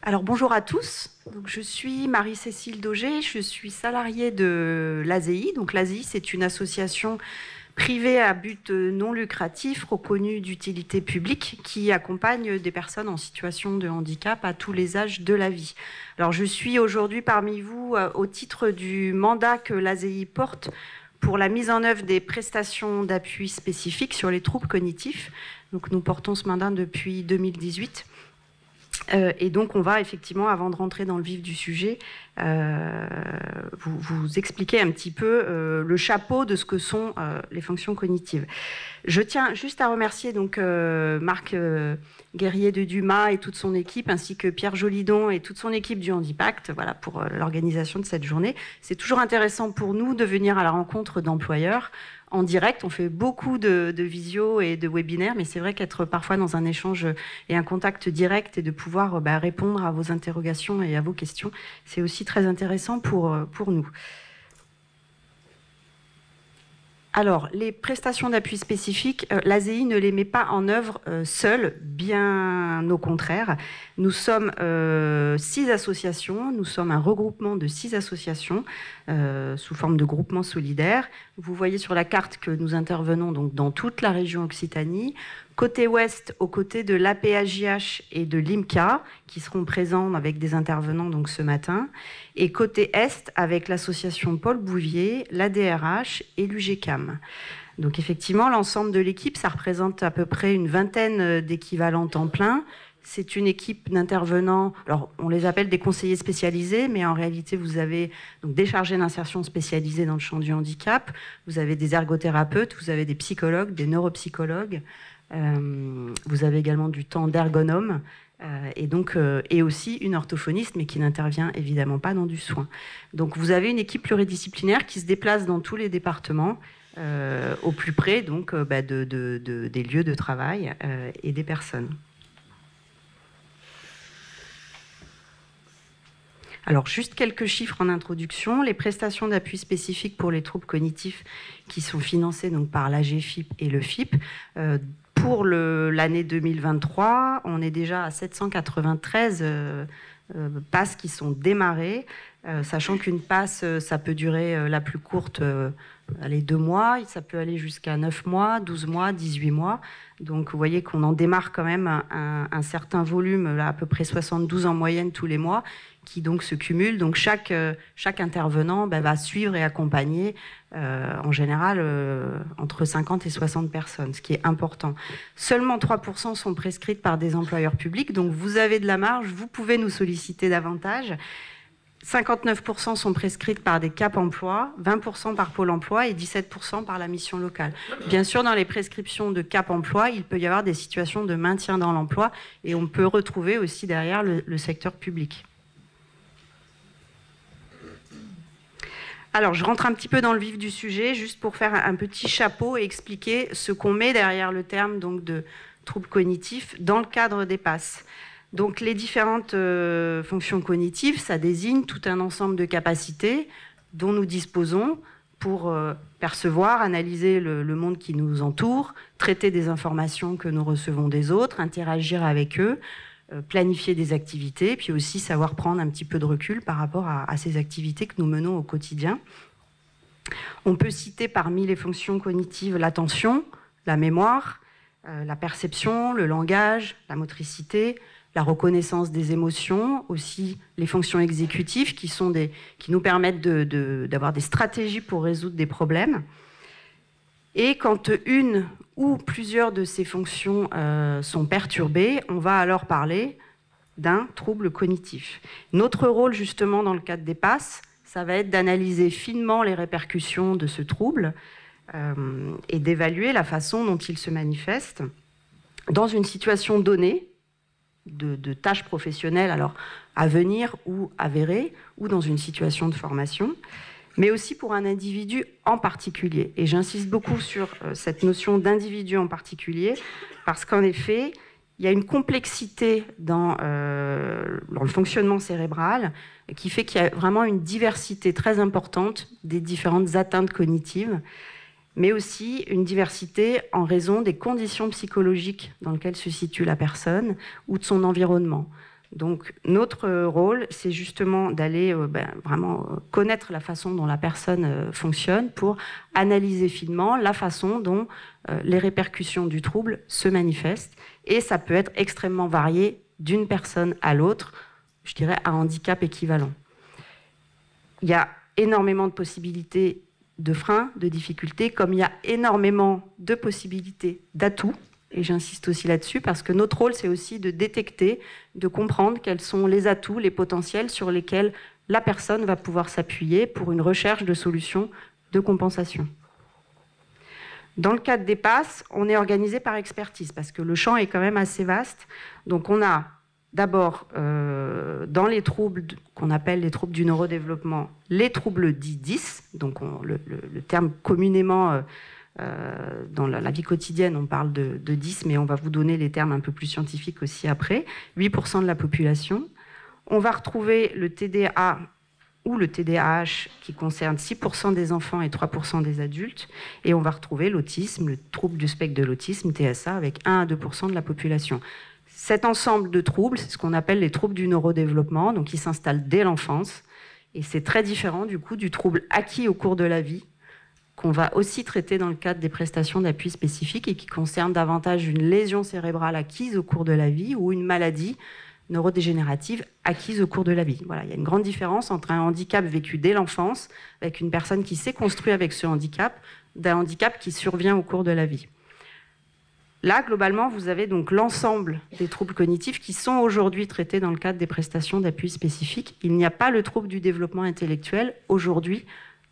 Alors bonjour à tous, donc, je suis Marie-Cécile Dauger, je suis salariée de l'ASEI. Donc l'ASEI, c'est une association privée à but non lucratif reconnue d'utilité publique qui accompagne des personnes en situation de handicap à tous les âges de la vie. Alors je suis aujourd'hui parmi vous au titre du mandat que l'ASEI porte pour la mise en œuvre des prestations d'appui spécifiques sur les troubles cognitifs. Donc nous portons ce mandat depuis 2018. Et donc, on va effectivement, avant de rentrer dans le vif du sujet, vous expliquer un petit peu le chapeau de ce que sont les fonctions cognitives. Je tiens juste à remercier donc Marc Guerrier de Dumas et toute son équipe, ainsi que Pierre Jolidon et toute son équipe du Handipact, voilà, pour l'organisation de cette journée. C'est toujours intéressant pour nous de venir à la rencontre d'employeurs en direct. On fait beaucoup de visio et de webinaires, mais c'est vrai qu'être parfois dans un échange et un contact direct et de pouvoir répondre à vos interrogations et à vos questions, c'est aussi très intéressant pour nous. Alors, les prestations d'appui spécifiques, l'ASEI ne les met pas en œuvre seule, bien au contraire. Nous sommes 6 associations, nous sommes un regroupement de 6 associations sous forme de groupement solidaire. Vous voyez sur la carte que nous intervenons donc dans toute la région Occitanie. Côté ouest, aux côtés de l'APAJH et de l'IMCA, qui seront présents avec des intervenants donc ce matin. Et côté est, avec l'association Paul Bouvier, l'ADRH et l'UGCAM. Donc effectivement, l'ensemble de l'équipe, ça représente à peu près une vingtaine d'équivalents temps plein. C'est une équipe d'intervenants, alors on les appelle des conseillers spécialisés, mais en réalité vous avez donc des chargés d'insertion spécialisés dans le champ du handicap, vous avez des ergothérapeutes, vous avez des psychologues, des neuropsychologues, vous avez également du temps d'ergonome, et aussi une orthophoniste, mais qui n'intervient évidemment pas dans du soin. Donc vous avez une équipe pluridisciplinaire qui se déplace dans tous les départements, au plus près donc, des lieux de travail et des personnes. Alors, juste quelques chiffres en introduction. Les prestations d'appui spécifiques pour les troubles cognitifs qui sont financées donc, par l'AGFIP et le FIP, pour l'année 2023, on est déjà à 793 passes qui sont démarrées, sachant qu'une passe, ça peut durer la plus courte, 2 mois, ça peut aller jusqu'à 9 mois, 12 mois, 18 mois. Donc vous voyez qu'on en démarre quand même un certain volume, là, à peu près 72 en moyenne tous les mois, qui donc se cumulent. Donc chaque intervenant va suivre et accompagner en général entre 50 et 60 personnes, ce qui est important. Seulement 3% sont prescrites par des employeurs publics, donc vous avez de la marge, vous pouvez nous solliciter davantage. 59% sont prescrites par des Cap Emploi, 20% par Pôle Emploi et 17% par la mission locale. Bien sûr, dans les prescriptions de Cap Emploi, il peut y avoir des situations de maintien dans l'emploi et on peut retrouver aussi derrière le secteur public. Alors, je rentre un petit peu dans le vif du sujet, juste pour faire un petit chapeau et expliquer ce qu'on met derrière le terme donc, de troubles cognitifs dans le cadre des PASS. Donc, les différentes fonctions cognitives, ça désigne tout un ensemble de capacités dont nous disposons pour percevoir, analyser le monde qui nous entoure, traiter des informations que nous recevons des autres, interagir avec eux, planifier des activités, puis aussi savoir prendre un petit peu de recul par rapport à ces activités que nous menons au quotidien. On peut citer parmi les fonctions cognitives l'attention, la mémoire, la perception, le langage, la motricité, la reconnaissance des émotions, aussi les fonctions exécutives qui nous permettent d'avoir des stratégies pour résoudre des problèmes. Et quand une ou plusieurs de ces fonctions sont perturbées, on va alors parler d'un trouble cognitif. Notre rôle, justement, dans le cadre des PASS, ça va être d'analyser finement les répercussions de ce trouble et d'évaluer la façon dont il se manifeste dans une situation donnée de tâches professionnelles, alors à venir ou avérées, ou dans une situation de formation. mais aussi pour un individu en particulier. Et j'insiste beaucoup sur cette notion d'individu en particulier, parce qu'en effet, il y a une complexité dans le fonctionnement cérébral qui fait qu'il y a vraiment une diversité très importante des différentes atteintes cognitives, mais aussi une diversité en raison des conditions psychologiques dans lesquelles se situe la personne ou de son environnement. Donc notre rôle, c'est justement d'aller vraiment connaître la façon dont la personne fonctionne pour analyser finement la façon dont les répercussions du trouble se manifestent. Et ça peut être extrêmement varié d'une personne à l'autre, je dirais à handicap équivalent. Il y a énormément de possibilités de freins, de difficultés, comme il y a énormément de possibilités d'atouts. Et j'insiste aussi là-dessus parce que notre rôle, c'est aussi de détecter, de comprendre quels sont les atouts, les potentiels sur lesquels la personne va pouvoir s'appuyer pour une recherche de solutions de compensation. Dans le cadre des PASS, on est organisé par expertise parce que le champ est quand même assez vaste. Donc on a d'abord, dans les troubles qu'on appelle les troubles du neurodéveloppement, les troubles dits 10, donc le terme communément... dans la vie quotidienne, on parle de 10, mais on va vous donner les termes un peu plus scientifiques aussi après. 8% de la population. On va retrouver le TDA ou le TDAH qui concerne 6% des enfants et 3% des adultes. Et on va retrouver l'autisme, le trouble du spectre de l'autisme, TSA, avec 1 à 2% de la population. Cet ensemble de troubles, c'est ce qu'on appelle les troubles du neurodéveloppement, donc qui s'installent dès l'enfance. Et c'est très différent du coup du trouble acquis au cours de la vie, qu'on va aussi traiter dans le cadre des prestations d'appui spécifiques et qui concerne davantage une lésion cérébrale acquise au cours de la vie ou une maladie neurodégénérative acquise au cours de la vie. Voilà, il y a une grande différence entre un handicap vécu dès l'enfance, avec une personne qui s'est construite avec ce handicap, d'un handicap qui survient au cours de la vie. Là, globalement, vous avez donc l'ensemble des troubles cognitifs qui sont aujourd'hui traités dans le cadre des prestations d'appui spécifiques. Il n'y a pas le trouble du développement intellectuel aujourd'hui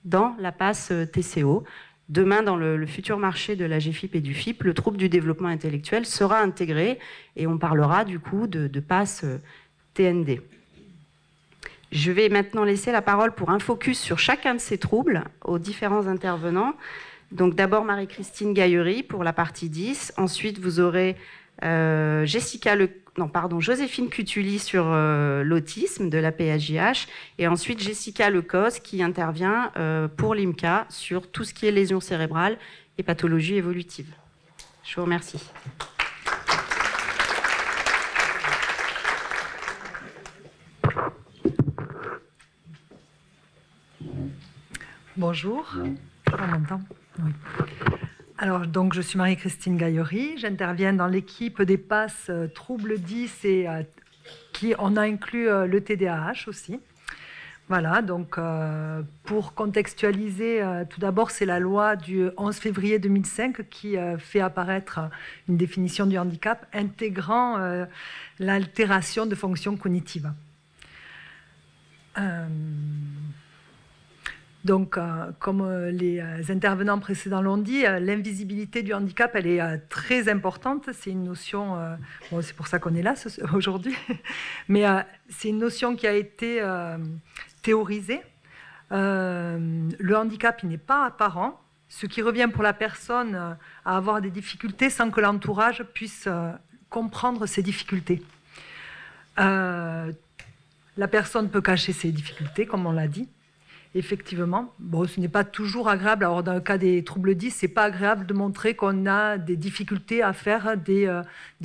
dans la PASS TCO. Demain, dans le futur marché de la GFIP et du FIP, le trouble du développement intellectuel sera intégré et on parlera du coup de PASS TND. Je vais maintenant laisser la parole pour un focus sur chacun de ces troubles aux différents intervenants. Donc d'abord Marie-Christine Gaillery pour la partie 10. Ensuite, vous aurez Joséphine Cutuli sur l'autisme de la PHJH et ensuite Jessica Lecos qui intervient pour l'IMCA sur tout ce qui est lésions cérébrales et pathologies évolutives. Je vous remercie. Bonjour, on m'entend ? Oui. Alors, donc, je suis Marie-Christine Gaillery, j'interviens dans l'équipe des PASS troubles 10 et on a inclus le TDAH aussi. Voilà, donc pour contextualiser, tout d'abord, c'est la loi du 11 février 2005 qui fait apparaître une définition du handicap intégrant l'altération de fonction cognitive. Donc, comme les intervenants précédents l'ont dit, l'invisibilité du handicap, elle est très importante. C'est une notion, bon, c'est pour ça qu'on est là aujourd'hui, mais c'est une notion qui a été théorisée. Le handicap, il n'est pas apparent, ce qui revient pour la personne à avoir des difficultés sans que l'entourage puisse comprendre ces difficultés. La personne peut cacher ses difficultés, comme on l'a dit. Effectivement, bon, ce n'est pas toujours agréable. Alors, dans le cas des troubles 10, ce n'est pas agréable de montrer qu'on a des difficultés à faire des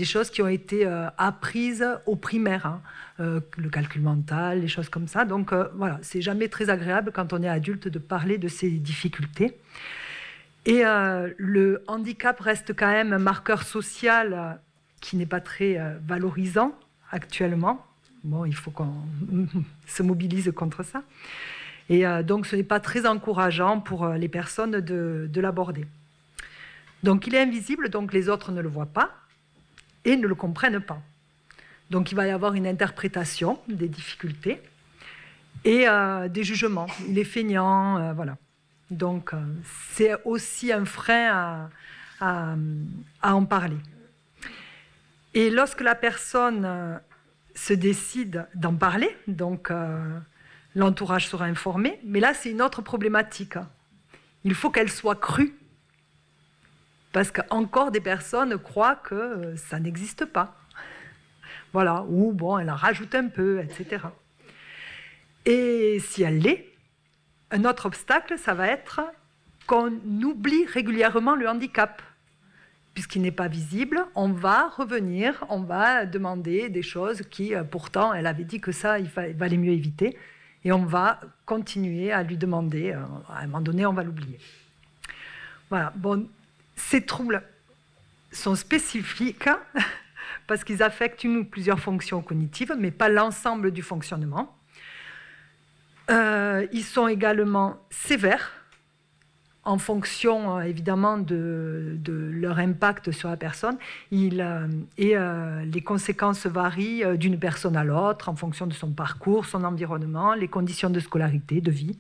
choses qui ont été apprises au primaire, hein. Le calcul mental, les choses comme ça. Donc, voilà, c'est jamais très agréable quand on est adulte de parler de ces difficultés. Et le handicap reste quand même un marqueur social qui n'est pas très valorisant actuellement. Bon, il faut qu'on se mobilise contre ça. Et donc, ce n'est pas très encourageant pour les personnes de l'aborder. Donc, il est invisible, donc les autres ne le voient pas et ne le comprennent pas. Donc, il va y avoir une interprétation des difficultés et des jugements. Il est feignant, voilà. Donc, c'est aussi un frein à en parler. Et lorsque la personne se décide d'en parler, donc... l'entourage sera informé, mais là, c'est une autre problématique. Il faut qu'elle soit crue, parce qu'encore des personnes croient que ça n'existe pas. Voilà, ou bon, elle en rajoute un peu, etc. Et si elle l'est, un autre obstacle, ça va être qu'on oublie régulièrement le handicap. Puisqu'il n'est pas visible, on va revenir, on va demander des choses qui, pourtant, elle avait dit que ça, il valait mieux éviter. Et on va continuer à lui demander, à un moment donné, on va l'oublier. Voilà, bon, ces troubles sont spécifiques parce qu'ils affectent une ou plusieurs fonctions cognitives, mais pas l'ensemble du fonctionnement. Ils sont également sévères, en fonction évidemment de leur impact sur la personne. Les conséquences varient d'une personne à l'autre en fonction de son parcours, son environnement, les conditions de scolarité, de vie.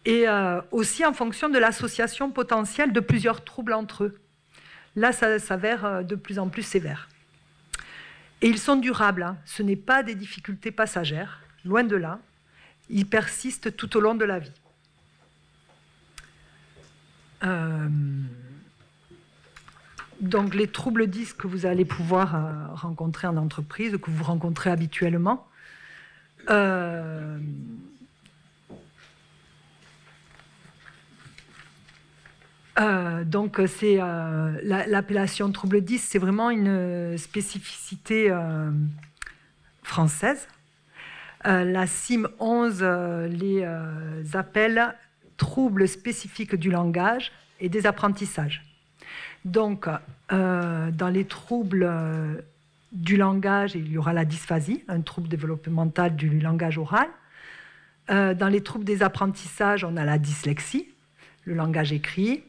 Et aussi en fonction de l'association potentielle de plusieurs troubles entre eux. Là, ça s'avère de plus en plus sévère. Et ils sont durables, hein. Ce n'est pas des difficultés passagères, loin de là. Ils persistent tout au long de la vie. Donc les troubles 10 que vous allez pouvoir rencontrer en entreprise, que vous rencontrez habituellement, donc c'est l'appellation trouble 10, c'est vraiment une spécificité française. La CIM 11 les appelle troubles spécifiques du langage et des apprentissages. Donc, dans les troubles du langage, il y aura la dysphasie, un trouble développemental du langage oral. Dans les troubles des apprentissages, on a la dyslexie, le langage écrit,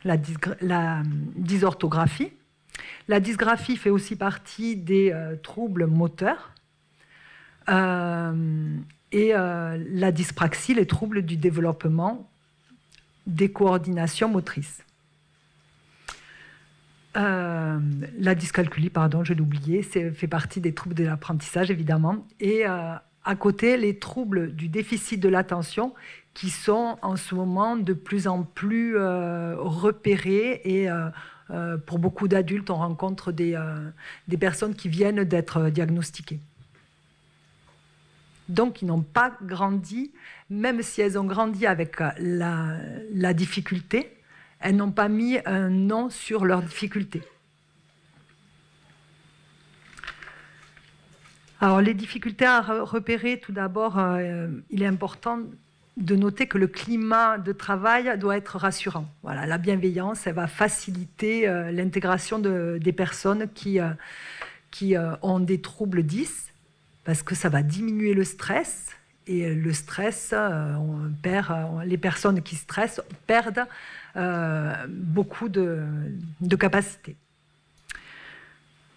la dysorthographie. La dysgraphie fait aussi partie des troubles moteurs. Et la dyspraxie, les troubles du développement des coordinations motrices. La dyscalculie, pardon, je l'ai oublié, fait partie des troubles de l'apprentissage, évidemment. Et à côté, les troubles du déficit de l'attention, qui sont en ce moment de plus en plus repérés. Et pour beaucoup d'adultes, on rencontre des personnes qui viennent d'être diagnostiquées. Donc, ils n'ont pas grandi, même si elles ont grandi avec la difficulté, elles n'ont pas mis un nom sur leur difficulté. Alors, les difficultés à repérer, tout d'abord, il est important de noter que le climat de travail doit être rassurant. Voilà, la bienveillance, elle va faciliter l'intégration des personnes qui ont des troubles 10, parce que ça va diminuer le stress, et le stress, les personnes qui stressent perdent beaucoup de capacités.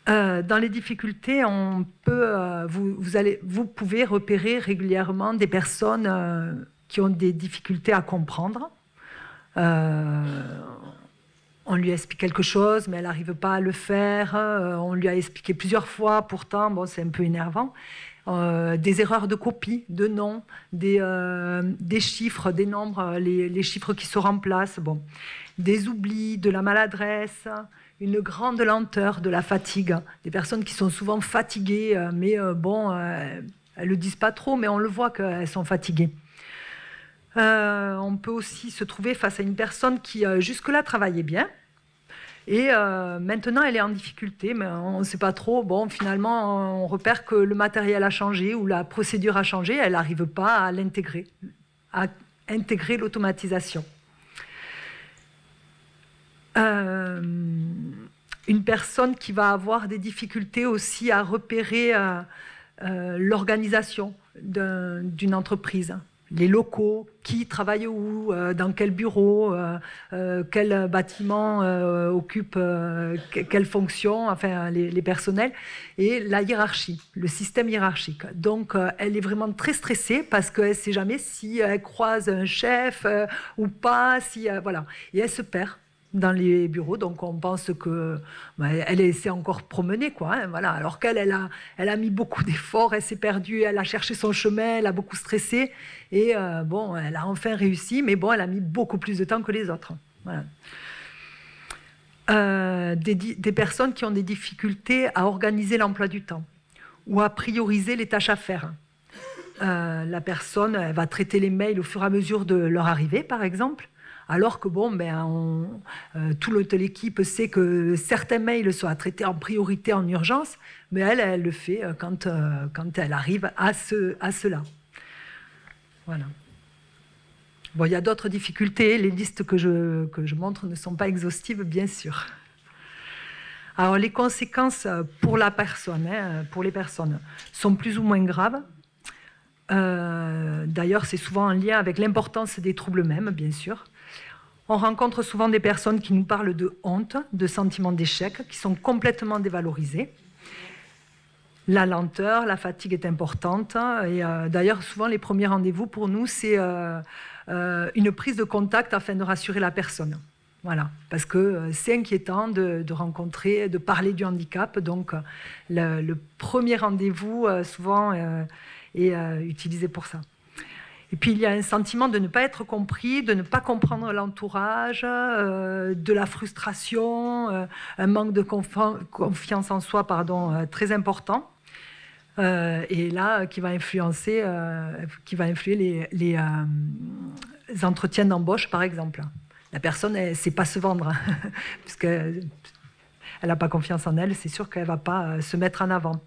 Dans les difficultés, vous pouvez repérer régulièrement des personnes qui ont des difficultés à comprendre. On lui explique quelque chose, mais elle n'arrive pas à le faire. On lui a expliqué plusieurs fois, pourtant, bon, c'est un peu énervant. Des erreurs de copie, de noms, des chiffres, des nombres, les chiffres qui se remplacent, bon. Des oublis, de la maladresse, une grande lenteur, de la fatigue. Des personnes qui sont souvent fatiguées, mais bon, elles ne le disent pas trop, mais on le voit qu'elles sont fatiguées. On peut aussi se trouver face à une personne qui jusque-là travaillait bien et maintenant elle est en difficulté, mais on ne sait pas trop. Bon, finalement, on repère que le matériel a changé ou la procédure a changé, elle n'arrive pas à l'intégrer, à intégrer l'automatisation. Une personne qui va avoir des difficultés aussi à repérer l'organisation d'une entreprise. Les locaux, qui travaille où, dans quel bureau, quel bâtiment occupe quelle fonction, enfin les personnels, et la hiérarchie, le système hiérarchique. Donc elle est vraiment très stressée parce qu'elle ne sait jamais si elle croise un chef ou pas, voilà. Et elle se perd. dans les bureaux, donc on pense que elle s'est encore promenée, quoi, hein, voilà. Alors qu'elle elle a mis beaucoup d'efforts, elle s'est perdue, elle a cherché son chemin, elle a beaucoup stressé, et bon, elle a enfin réussi, mais bon, elle a mis beaucoup plus de temps que les autres. Voilà. Des personnes qui ont des difficultés à organiser l'emploi du temps ou à prioriser les tâches à faire. La personne, elle va traiter les mails au fur et à mesure de leur arrivée, par exemple. Alors que bon, toute l'équipe sait que certains mails sont à traiter en priorité, en urgence, mais elle le fait quand elle arrive à cela. Voilà. Bon, il y a d'autres difficultés. Les listes que je montre ne sont pas exhaustives, bien sûr. Alors, les conséquences pour la personne, pour les personnes, sont plus ou moins graves. D'ailleurs, c'est souvent en lien avec l'importance des troubles mêmes, bien sûr. On rencontre souvent des personnes qui nous parlent de honte, de sentiments d'échec, qui sont complètement dévalorisés. La lenteur, la fatigue est importante. Et d'ailleurs, souvent, les premiers rendez-vous pour nous, c'est une prise de contact afin de rassurer la personne. Voilà, parce que c'est inquiétant de rencontrer, de parler du handicap. Donc, le premier rendez-vous, souvent, est utilisé pour ça. Et puis, il y a un sentiment de ne pas être compris, de ne pas comprendre l'entourage, de la frustration, un manque de confiance en soi, très important. Et là, qui va influer les entretiens d'embauche, par exemple. La personne, elle ne sait pas se vendre, puisqu'elle n'a pas confiance en elle, c'est sûr qu'elle ne va pas se mettre en avant.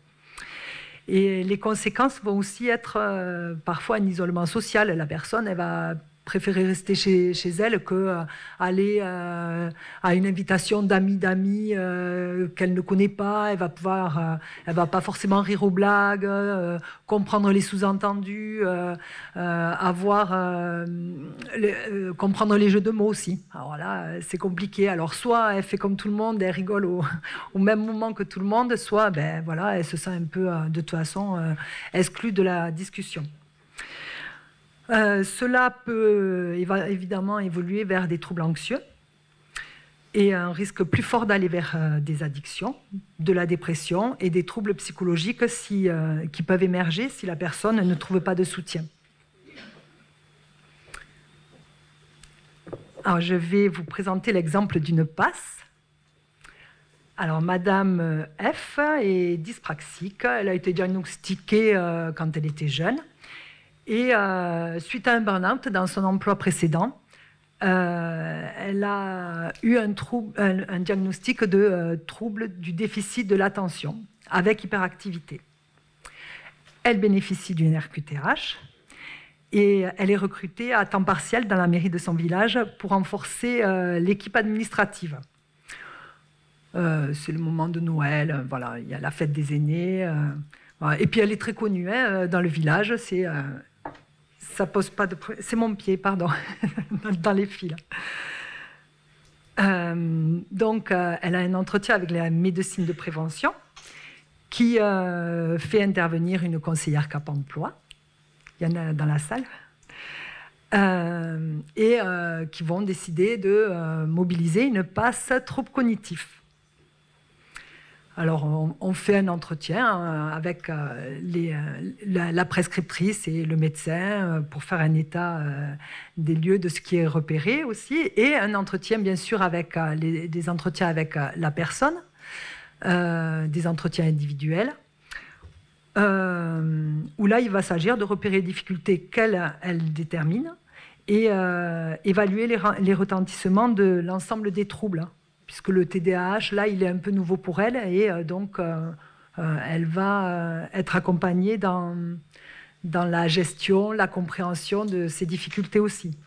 Et les conséquences vont aussi être parfois un isolement social. La personne, elle va préférer rester chez elle qu'aller à une invitation d'amis qu'elle ne connaît pas. Elle va pas forcément rire aux blagues, comprendre les sous-entendus, comprendre les jeux de mots aussi. Alors là, c'est compliqué. Alors soit elle fait comme tout le monde, elle rigole au même moment que tout le monde, soit elle se sent un peu de toute façon exclue de la discussion. Cela peut évidemment évoluer vers des troubles anxieux et un risque plus fort d'aller vers des addictions, de la dépression et des troubles psychologiques qui peuvent émerger si la personne ne trouve pas de soutien. Alors, je vais vous présenter l'exemple d'une PASS. Alors, Madame F est dyspraxique. Elle a été diagnostiquée quand elle était jeune. Et suite à un burn-out dans son emploi précédent, elle a eu un diagnostic de trouble du déficit de l'attention avec hyperactivité. Elle bénéficie d'une RQTH et elle est recrutée à temps partiel dans la mairie de son village pour renforcer l'équipe administrative. C'est le moment de Noël, voilà, il y a la fête des aînés. Et puis elle est très connue dans le village, ça pose pas de problème. C'est mon pied, pardon, dans les fils. Donc, elle a un entretien avec la médecine de prévention qui fait intervenir une conseillère Cap Emploi. Il y en a dans la salle. Et qui vont décider de mobiliser une PASS trouble cognitif. Alors, on fait un entretien avec la prescriptrice et le médecin pour faire un état des lieux de ce qui est repéré aussi, et un entretien, bien sûr, avec des entretiens avec la personne, des entretiens individuels, où là, il va s'agir de repérer les difficultés qu'elle détermine et évaluer les retentissements de l'ensemble des troubles. Puisque le TDAH, là, il est un peu nouveau pour elle, et donc elle va être accompagnée dans la gestion, la compréhension de ces difficultés aussi.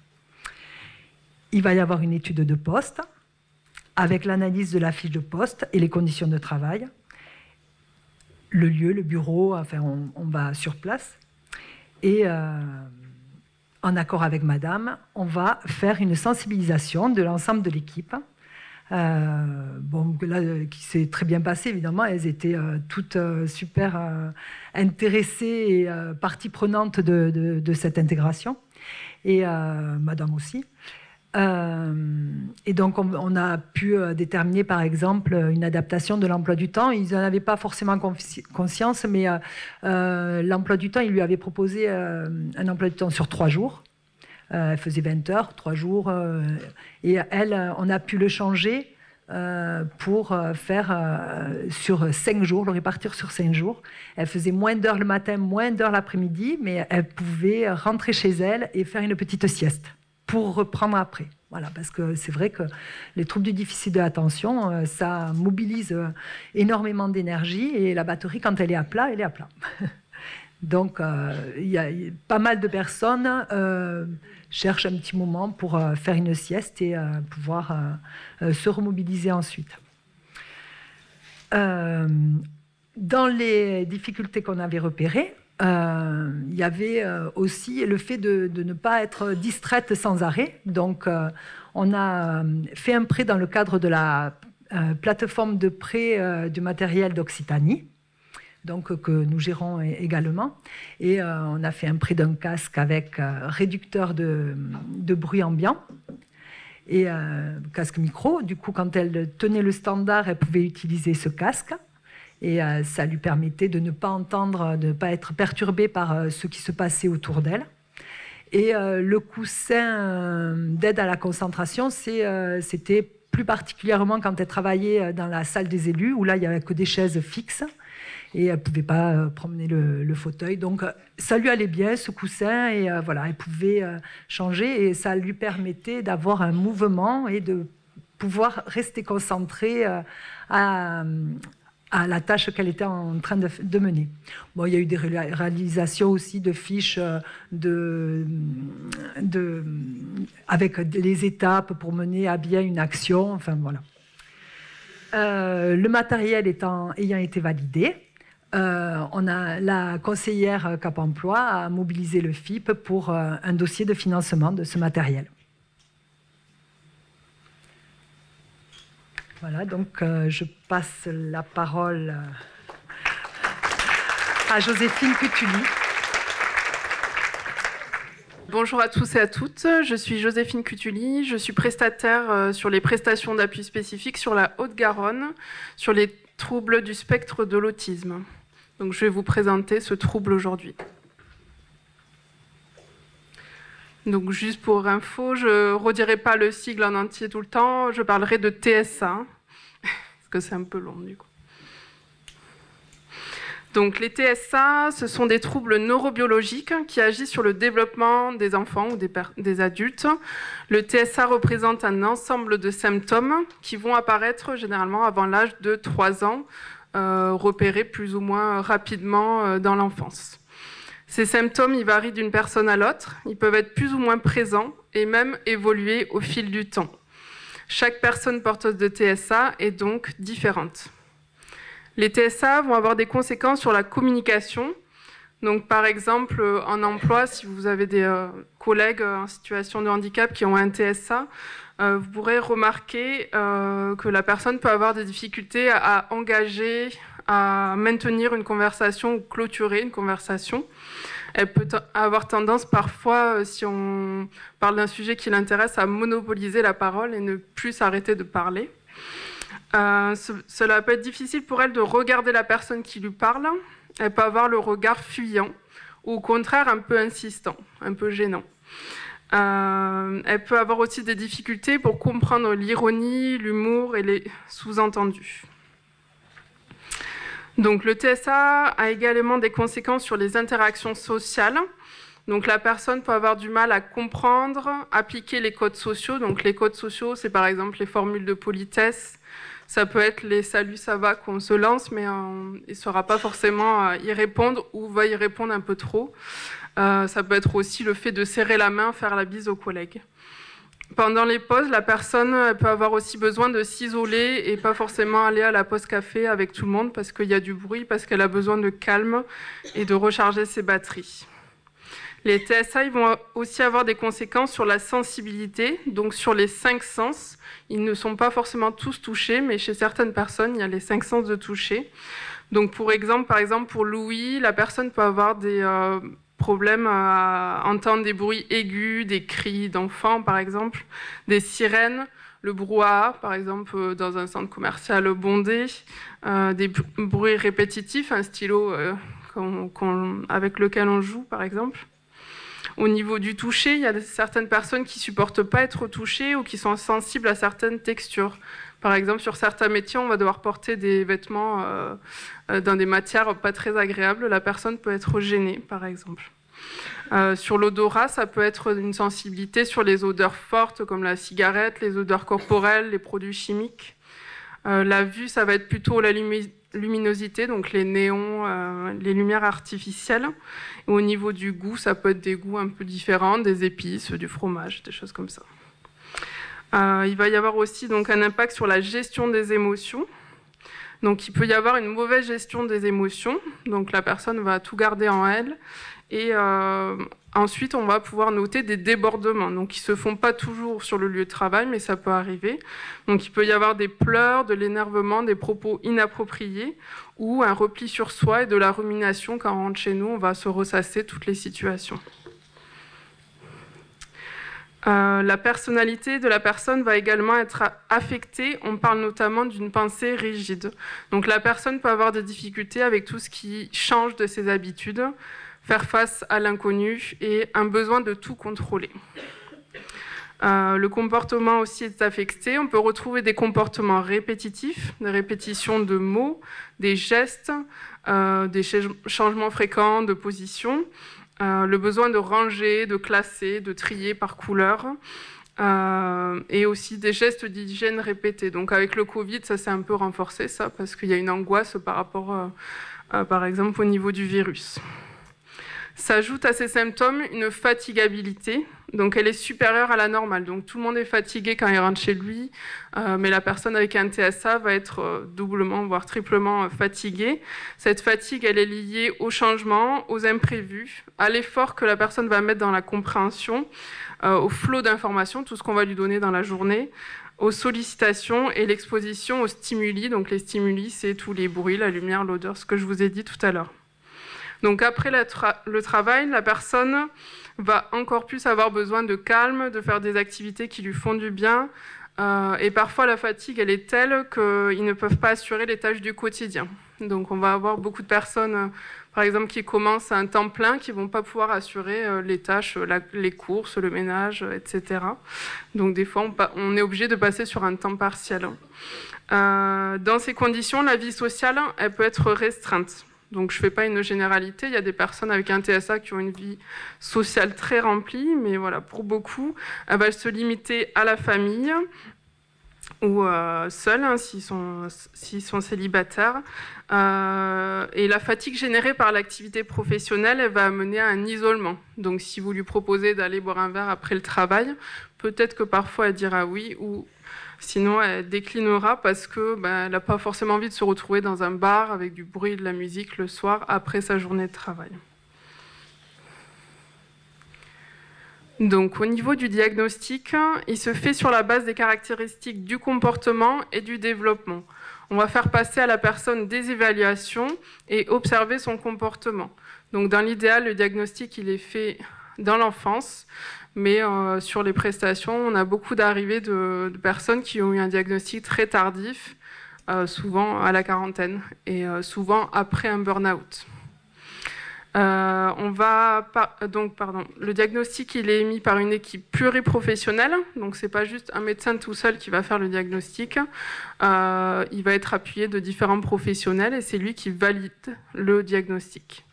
Il va y avoir une étude de poste, avec l'analyse de la fiche de poste et les conditions de travail, le lieu, le bureau, enfin on va sur place, et en accord avec madame, on va faire une sensibilisation de l'ensemble de l'équipe. Qui s'est très bien passé, évidemment. Elles étaient toutes super intéressées et partie prenante de cette intégration. Et madame aussi. Et donc, on a pu déterminer, par exemple, une adaptation de l'emploi du temps. Ils n'en avaient pas forcément conscience, mais l'emploi du temps, ils lui avaient proposé un emploi du temps sur 3 jours. Elle faisait 20 heures, 3 jours. Et elle, on a pu le changer pour faire sur 5 jours, le répartir sur 5 jours. Elle faisait moins d'heures le matin, moins d'heures l'après-midi, mais elle pouvait rentrer chez elle et faire une petite sieste pour reprendre après. Voilà, parce que c'est vrai que les troubles du déficit de l'attention, ça mobilise énormément d'énergie et la batterie, quand elle est à plat, elle est à plat. Donc, il y a pas mal de personnes cherchent un petit moment pour faire une sieste et pouvoir se remobiliser ensuite. Dans les difficultés qu'on avait repérées, il y avait aussi le fait de ne pas être distraite sans arrêt. Donc, on a fait un prêt dans le cadre de la plateforme de prêt du matériel d'Occitanie, donc, que nous gérons également. Et on a fait un prêt d'un casque avec réducteur de bruit ambiant et casque micro. Du coup, quand elle tenait le standard, elle pouvait utiliser ce casque. Et ça lui permettait de ne pas entendre, de ne pas être perturbée par ce qui se passait autour d'elle. Et le coussin d'aide à la concentration, c'était plus particulièrement quand elle travaillait dans la salle des élus, où là, il n'y avait que des chaises fixes. Et elle ne pouvait pas promener le fauteuil. Donc, ça lui allait bien, ce coussin. Et voilà, elle pouvait changer. Et ça lui permettait d'avoir un mouvement et de pouvoir rester concentrée à la tâche qu'elle était en train de mener. Bon, il y a eu des réalisations aussi de fiches avec les étapes pour mener à bien une action. Enfin, voilà. Le matériel ayant été validé, la conseillère Cap Emploi a mobilisé le FIP pour un dossier de financement de ce matériel. Voilà, donc je passe la parole à Joséphine Cutuli. Bonjour à tous et à toutes, je suis Joséphine Cutuli, je suis prestataire sur les prestations d'appui spécifiques sur la Haute-Garonne, sur les troubles du spectre de l'autisme. Donc je vais vous présenter ce trouble aujourd'hui. Donc juste pour info, je ne redirai pas le sigle en entier tout le temps, je parlerai de TSA, parce que c'est un peu long du coup. Donc les TSA, ce sont des troubles neurobiologiques qui agissent sur le développement des enfants ou des adultes. Le TSA représente un ensemble de symptômes qui vont apparaître généralement avant l'âge de 3 ans, repérés plus ou moins rapidement dans l'enfance. Ces symptômes, ils varient d'une personne à l'autre, ils peuvent être plus ou moins présents et même évoluer au fil du temps. Chaque personne porteuse de TSA est donc différente. Les TSA vont avoir des conséquences sur la communication. Donc, par exemple, en emploi, si vous avez des collègues en situation de handicap qui ont un TSA, vous pourrez remarquer que la personne peut avoir des difficultés à engager, à maintenir une conversation ou clôturer une conversation. Elle peut avoir tendance parfois, si on parle d'un sujet qui l'intéresse, à monopoliser la parole et ne plus s'arrêter de parler. Cela peut être difficile pour elle de regarder la personne qui lui parle. Elle peut avoir le regard fuyant ou au contraire un peu insistant, un peu gênant. Elle peut avoir aussi des difficultés pour comprendre l'ironie, l'humour et les sous-entendus. Donc le TSA a également des conséquences sur les interactions sociales. Donc la personne peut avoir du mal à comprendre, appliquer les codes sociaux. Donc les codes sociaux, c'est par exemple les formules de politesse. Ça peut être les saluts, ça va qu'on se lance, mais il ne saura pas forcément y répondre ou va y répondre un peu trop. Ça peut être aussi le fait de serrer la main, faire la bise aux collègues. Pendant les pauses, la personne elle peut avoir aussi besoin de s'isoler et pas forcément aller à la pause café avec tout le monde parce qu'il y a du bruit, parce qu'elle a besoin de calme et de recharger ses batteries. Les TSA ils vont aussi avoir des conséquences sur la sensibilité, donc sur les 5 sens. Ils ne sont pas forcément tous touchés, mais chez certaines personnes, il y a les 5 sens de toucher. Donc par exemple, pour Louis, la personne peut avoir problème à entendre des bruits aigus, des cris d'enfants par exemple, des sirènes, le brouhaha par exemple dans un centre commercial bondé, des bruits répétitifs, un stylo avec lequel on joue par exemple. Au niveau du toucher, il y a certaines personnes qui ne supportent pas être touchées ou qui sont sensibles à certaines textures. Par exemple, sur certains métiers, on va devoir porter des vêtements dans des matières pas très agréables. La personne peut être gênée, par exemple. Sur l'odorat, ça peut être une sensibilité sur les odeurs fortes, comme la cigarette, les odeurs corporelles, les produits chimiques. La vue, ça va être plutôt la luminosité, donc les néons, les lumières artificielles. Et au niveau du goût, ça peut être des goûts un peu différents, des épices, du fromage, des choses comme ça. Il va y avoir aussi donc, un impact sur la gestion des émotions. Donc il peut y avoir une mauvaise gestion des émotions, donc la personne va tout garder en elle. Et ensuite, on va pouvoir noter des débordements, donc qui ne se font pas toujours sur le lieu de travail, mais ça peut arriver. Donc il peut y avoir des pleurs, de l'énervement, des propos inappropriés, ou un repli sur soi et de la rumination. Quand on rentre chez nous, on va se ressasser toutes les situations. La personnalité de la personne va également être affectée. On parle notamment d'une pensée rigide. Donc la personne peut avoir des difficultés avec tout ce qui change de ses habitudes, faire face à l'inconnu et un besoin de tout contrôler. Le comportement aussi est affecté. On peut retrouver des comportements répétitifs, des répétitions de mots, des gestes, des changements fréquents de position, le besoin de ranger, de classer, de trier par couleur, et aussi des gestes d'hygiène répétés. Donc avec le Covid, ça s'est un peu renforcé, ça, parce qu'il y a une angoisse par rapport, par exemple, au niveau du virus. S'ajoute à ces symptômes une fatigabilité, donc elle est supérieure à la normale. Donc tout le monde est fatigué quand il rentre chez lui, mais la personne avec un TSA va être doublement, voire triplement fatiguée. Cette fatigue, elle est liée au changement, aux imprévus, à l'effort que la personne va mettre dans la compréhension, au flot d'informations, tout ce qu'on va lui donner dans la journée, aux sollicitations et l'exposition aux stimuli. Donc les stimuli, c'est tous les bruits, la lumière, l'odeur, ce que je vous ai dit tout à l'heure. Donc après le travail, la personne va encore plus avoir besoin de calme, de faire des activités qui lui font du bien. Et parfois, la fatigue, elle est telle qu'ils ne peuvent pas assurer les tâches du quotidien. Donc on va avoir beaucoup de personnes, par exemple, qui commencent à un temps plein, qui ne vont pas pouvoir assurer les tâches, les courses, le ménage, etc. Donc des fois, on est obligé de passer sur un temps partiel. Dans ces conditions, la vie sociale, elle peut être restreinte. Donc je ne fais pas une généralité, il y a des personnes avec un TSA qui ont une vie sociale très remplie, mais voilà, pour beaucoup, elle va se limiter à la famille ou seuls, hein, s'ils sont célibataires. Et la fatigue générée par l'activité professionnelle, elle va amener à un isolement. Donc si vous lui proposez d'aller boire un verre après le travail, peut-être que parfois elle dira oui, ou sinon, elle déclinera parce qu'elle n'a pas forcément envie de se retrouver dans un bar avec du bruit et de la musique le soir après sa journée de travail. Donc, au niveau du diagnostic, il se fait sur la base des caractéristiques du comportement et du développement. On va faire passer à la personne des évaluations et observer son comportement. Donc, dans l'idéal, le diagnostic, il est fait dans l'enfance. Mais sur les prestations, on a beaucoup d'arrivées de personnes qui ont eu un diagnostic très tardif, souvent à la quarantaine, et souvent après un burn-out. Le diagnostic, il est émis par une équipe pluriprofessionnelle, donc c'est pas juste un médecin tout seul qui va faire le diagnostic. Il va être appuyé de différents professionnels et c'est lui qui valide le diagnostic.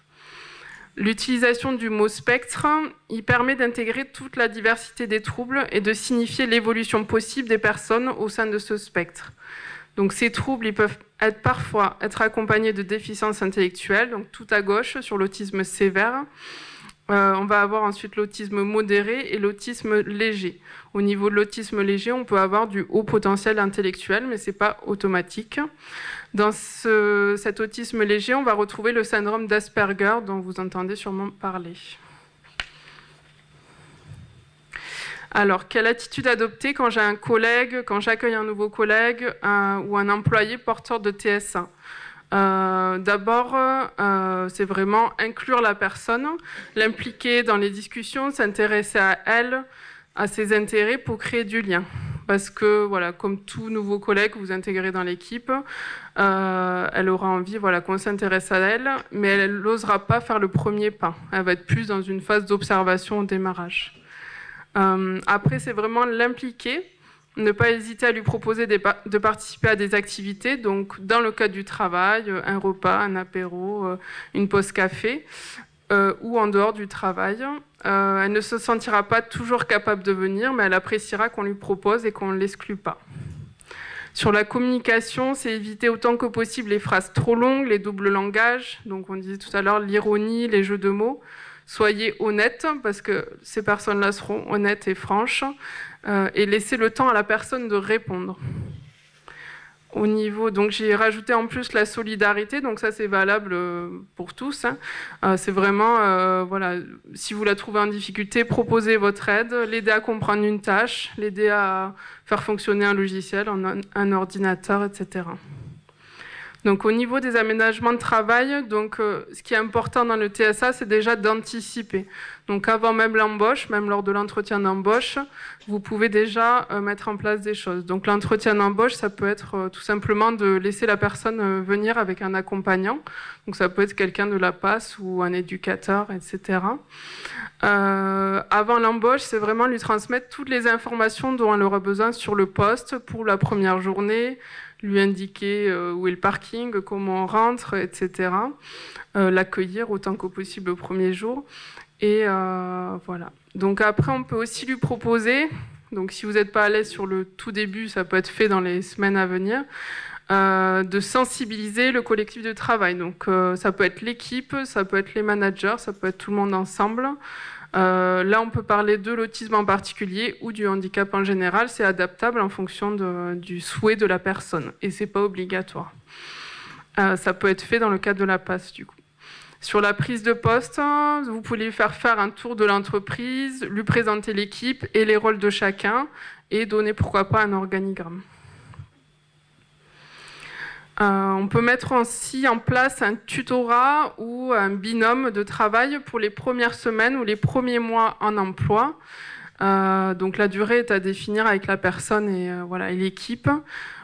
L'utilisation du mot spectre, il permet d'intégrer toute la diversité des troubles et de signifier l'évolution possible des personnes au sein de ce spectre. Donc ces troubles, ils peuvent parfois être accompagnés de déficiences intellectuelles, donc tout à gauche sur l'autisme sévère. On va avoir ensuite l'autisme modéré et l'autisme léger. Au niveau de l'autisme léger, on peut avoir du haut potentiel intellectuel, mais ce n'est pas automatique. Dans cet autisme léger, on va retrouver le syndrome d'Asperger, dont vous entendez sûrement parler. Alors, quelle attitude adopter quand j'ai quand j'accueille un nouveau collègue ou un employé porteur de TSA ? D'abord, c'est vraiment inclure la personne, l'impliquer dans les discussions, s'intéresser à elle, à ses intérêts pour créer du lien. Parce que, voilà, comme tout nouveau collègue que vous intégrez dans l'équipe, elle aura envie, voilà, qu'on s'intéresse à elle, mais elle n'osera pas faire le premier pas. Elle va être plus dans une phase d'observation au démarrage. Après, c'est vraiment l'impliquer. Ne pas hésiter à lui proposer de participer à des activités, donc dans le cadre du travail, un repas, un apéro, une pause café, ou en dehors du travail. Elle ne se sentira pas toujours capable de venir, mais elle appréciera qu'on lui propose et qu'on ne l'exclue pas. Sur la communication, c'est éviter autant que possible les phrases trop longues, les doubles langages, donc on disait tout à l'heure l'ironie, les jeux de mots. Soyez honnête, parce que ces personnes-là seront honnêtes et franches, et laissez le temps à la personne de répondre. Au niveau, donc j'ai rajouté en plus la solidarité, donc ça c'est valable pour tous. C'est vraiment, voilà, si vous la trouvez en difficulté, proposez votre aide, l'aider à comprendre une tâche, l'aider à faire fonctionner un logiciel, un ordinateur, etc. Donc au niveau des aménagements de travail, donc, ce qui est important dans le TSA, c'est déjà d'anticiper. Donc avant même l'embauche, même lors de l'entretien d'embauche, vous pouvez déjà mettre en place des choses. Donc l'entretien d'embauche, ça peut être tout simplement de laisser la personne venir avec un accompagnant. Donc ça peut être quelqu'un de la PAS ou un éducateur, etc. Avant l'embauche, c'est vraiment lui transmettre toutes les informations dont elle aura besoin sur le poste pour la première journée, lui indiquer où est le parking, comment on rentre, etc. L'accueillir autant que possible le premier jour. Et voilà. Donc après, on peut aussi lui proposer, donc si vous n'êtes pas à l'aise sur le tout début, ça peut être fait dans les semaines à venir, de sensibiliser le collectif de travail. Donc ça peut être l'équipe, ça peut être les managers, ça peut être tout le monde ensemble. Là, on peut parler de l'autisme en particulier ou du handicap en général. C'est adaptable en fonction du souhait de la personne et c'est pas obligatoire. Ça peut être fait dans le cadre de la PAS, du coup. Sur la prise de poste, vous pouvez lui faire un tour de l'entreprise, lui présenter l'équipe et les rôles de chacun et donner pourquoi pas un organigramme. On peut mettre aussi en place un tutorat ou un binôme de travail pour les premières semaines ou les premiers mois en emploi. Donc la durée est à définir avec la personne et l'équipe.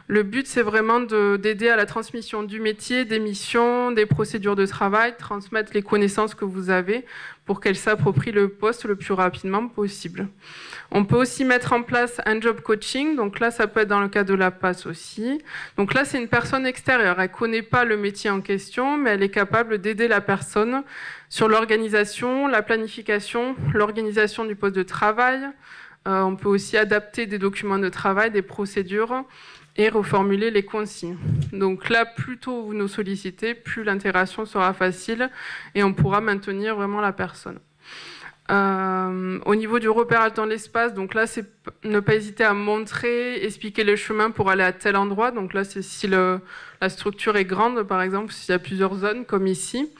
Le but, c'est vraiment d'aider à la transmission du métier, des missions, des procédures de travail, transmettre les connaissances que vous avez pour qu'elle s'approprie le poste le plus rapidement possible. On peut aussi mettre en place un job coaching. Donc là, ça peut être dans le cas de la PAS aussi. Donc là, c'est une personne extérieure. Elle ne connaît pas le métier en question, mais elle est capable d'aider la personne sur l'organisation, la planification, l'organisation du poste de travail. On peut aussi adapter des documents de travail, des procédures et reformuler les consignes. Donc là, plus tôt vous nous sollicitez, plus l'intégration sera facile et on pourra maintenir vraiment la personne. Au niveau du repérage dans l'espace, donc là, c'est ne pas hésiter à montrer, expliquer le chemin pour aller à tel endroit. Donc là, c'est si la structure est grande, par exemple, s'il y a plusieurs zones, comme ici.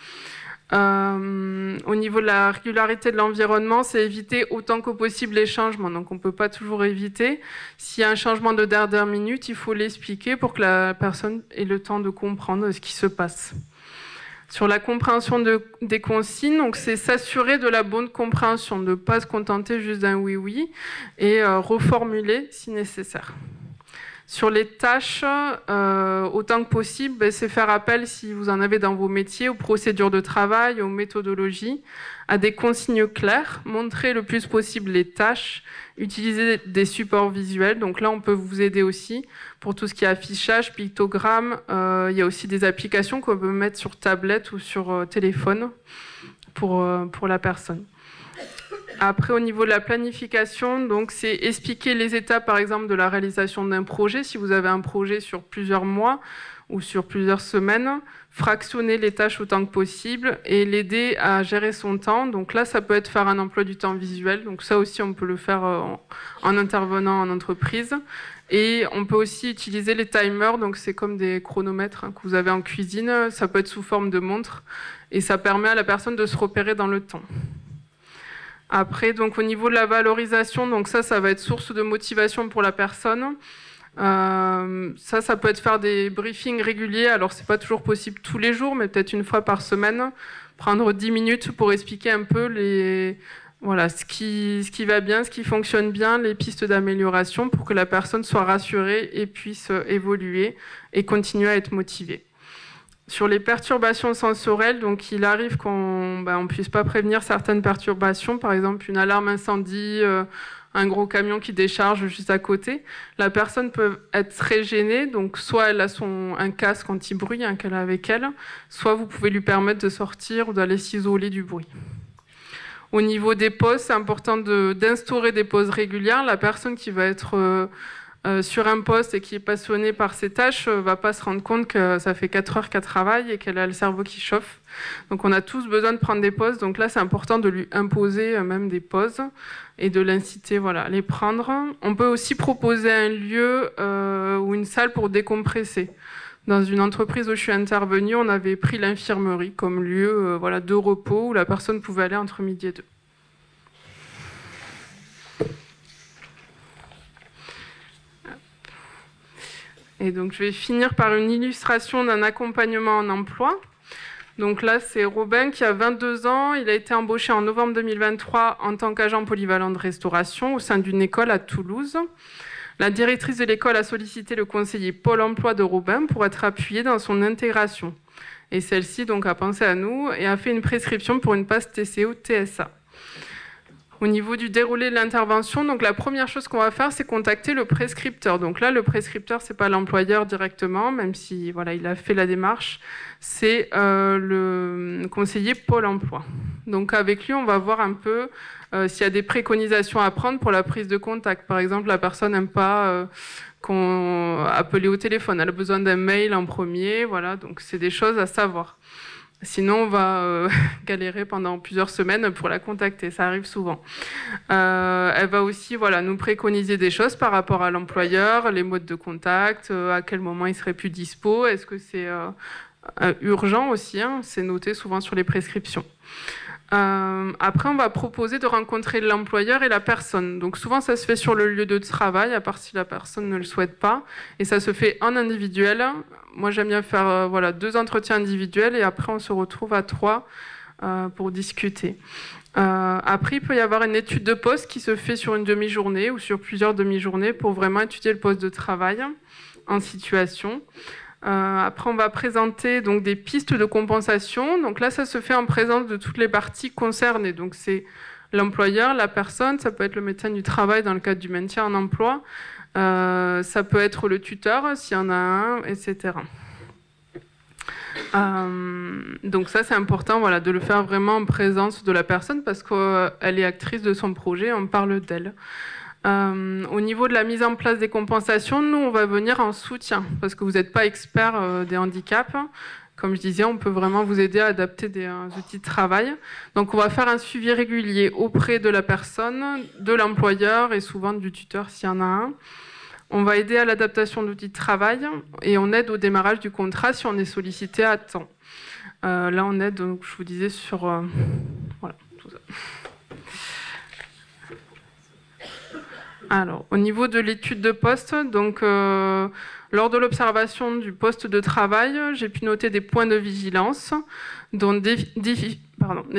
Au niveau de la régularité de l'environnement, c'est éviter autant que possible les changements. Donc on ne peut pas toujours éviter. S'il y a un changement de dernière minute, il faut l'expliquer pour que la personne ait le temps de comprendre ce qui se passe. Sur la compréhension des consignes, donc c'est s'assurer de la bonne compréhension, de ne pas se contenter juste d'un oui-oui et reformuler si nécessaire. Sur les tâches, autant que possible, c'est faire appel, si vous en avez dans vos métiers, aux procédures de travail, aux méthodologies, à des consignes claires, montrer le plus possible les tâches, utiliser des supports visuels. Donc là, on peut vous aider aussi pour tout ce qui est affichage, pictogramme. Il y a aussi des applications qu'on peut mettre sur tablette ou sur téléphone pour la personne. Après, au niveau de la planification, donc c'est expliquer les étapes, par exemple, de la réalisation d'un projet. Si vous avez un projet sur plusieurs mois ou sur plusieurs semaines, fractionner les tâches autant que possible et l'aider à gérer son temps. Donc là, ça peut être faire un emploi du temps visuel. Donc ça aussi, on peut le faire en intervenant en entreprise. Et on peut aussi utiliser les timers. Donc c'est comme des chronomètres que vous avez en cuisine. Ça peut être sous forme de montre et ça permet à la personne de se repérer dans le temps. Après, donc, au niveau de la valorisation, donc ça va être source de motivation pour la personne. Ça peut être faire des briefings réguliers. Alors, c'est pas toujours possible tous les jours, mais peut-être une fois par semaine. Prendre 10 minutes pour expliquer un peu ce qui va bien, ce qui fonctionne bien, les pistes d'amélioration pour que la personne soit rassurée et puisse évoluer et continuer à être motivée. Sur les perturbations sensorielles, donc il arrive qu'on ne puisse pas prévenir certaines perturbations, par exemple une alarme incendie, un gros camion qui décharge juste à côté. La personne peut être très gênée, donc soit elle a un casque anti-bruit qu'elle a avec elle, soit vous pouvez lui permettre de sortir ou d'aller s'isoler du bruit. Au niveau des pauses, c'est important d'instaurer des pauses régulières. La personne qui va être sur un poste et qui est passionnée par ses tâches va pas se rendre compte que ça fait 4 heures qu'elle travaille et qu'elle a le cerveau qui chauffe. Donc on a tous besoin de prendre des pauses. Donc là, c'est important de lui imposer même des pauses et de l'inciter à les prendre. On peut aussi proposer un lieu ou une salle pour décompresser. Dans une entreprise où je suis intervenue, on avait pris l'infirmerie comme lieu de repos où la personne pouvait aller entre midi et 2. Et donc, je vais finir par une illustration d'un accompagnement en emploi. Donc là, c'est Robin qui a 22 ans. Il a été embauché en novembre 2023 en tant qu'agent polyvalent de restauration au sein d'une école à Toulouse. La directrice de l'école a sollicité le conseiller Pôle emploi de Robin pour être appuyée dans son intégration. Et celle-ci donc a pensé à nous et a fait une prescription pour une passe TCO-TSA. Au niveau du déroulé de l'intervention, donc la première chose qu'on va faire, c'est contacter le prescripteur. Donc là, le prescripteur, c'est pas l'employeur directement, même si il a fait la démarche, c'est le conseiller Pôle emploi. Donc avec lui, on va voir un peu s'il y a des préconisations à prendre pour la prise de contact. Par exemple, la personne n'aime pas qu'on appelle au téléphone, elle a besoin d'un mail en premier, donc c'est des choses à savoir. Sinon, on va galérer pendant plusieurs semaines pour la contacter. Ça arrive souvent. Elle va aussi nous préconiser des choses par rapport à l'employeur, les modes de contact, à quel moment il serait plus dispo. Est-ce que c'est urgent aussi, c'est noté souvent sur les prescriptions. Après, on va proposer de rencontrer l'employeur et la personne. Donc souvent, ça se fait sur le lieu de travail, à part si la personne ne le souhaite pas. Et ça se fait en individuel. Moi, j'aime bien faire 2 entretiens individuels et après, on se retrouve à 3 pour discuter. Après, il peut y avoir une étude de poste qui se fait sur une demi-journée ou sur plusieurs demi-journées pour vraiment étudier le poste de travail en situation. Après, on va présenter donc des pistes de compensation. Donc là, ça se fait en présence de toutes les parties concernées. Donc c'est l'employeur, la personne, ça peut être le médecin du travail dans le cadre du maintien en emploi, ça peut être le tuteur s'il y en a un, etc. Donc ça, c'est important de le faire vraiment en présence de la personne parce qu'elle est actrice de son projet, on parle d'elle. Au niveau de la mise en place des compensations, nous, on va venir en soutien parce que vous n'êtes pas expert des handicaps. Comme je disais, on peut vraiment vous aider à adapter des outils de travail. Donc, on va faire un suivi régulier auprès de la personne, de l'employeur et souvent du tuteur s'il y en a un. On va aider à l'adaptation d'outils de travail et on aide au démarrage du contrat si on est sollicité à temps. Là, on aide, donc, je vous disais, sur tout ça. Alors, au niveau de l'étude de poste, donc, lors de l'observation du poste de travail, j'ai pu noter des points de vigilance, dont des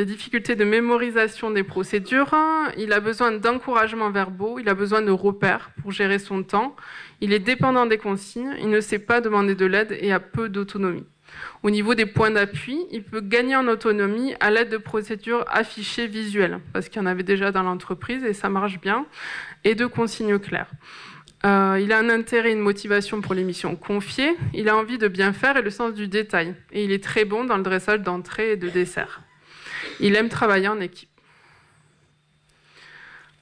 difficultés de mémorisation des procédures. Il a besoin d'encouragements verbaux, il a besoin de repères pour gérer son temps. Il est dépendant des consignes, il ne sait pas demander de l'aide et a peu d'autonomie. Au niveau des points d'appui, il peut gagner en autonomie à l'aide de procédures affichées visuelles, parce qu'il y en avait déjà dans l'entreprise et ça marche bien, et de consignes claires. Il a un intérêt et une motivation pour les missions confiées, il a envie de bien faire et le sens du détail, et il est très bon dans le dressage d'entrée et de dessert. Il aime travailler en équipe.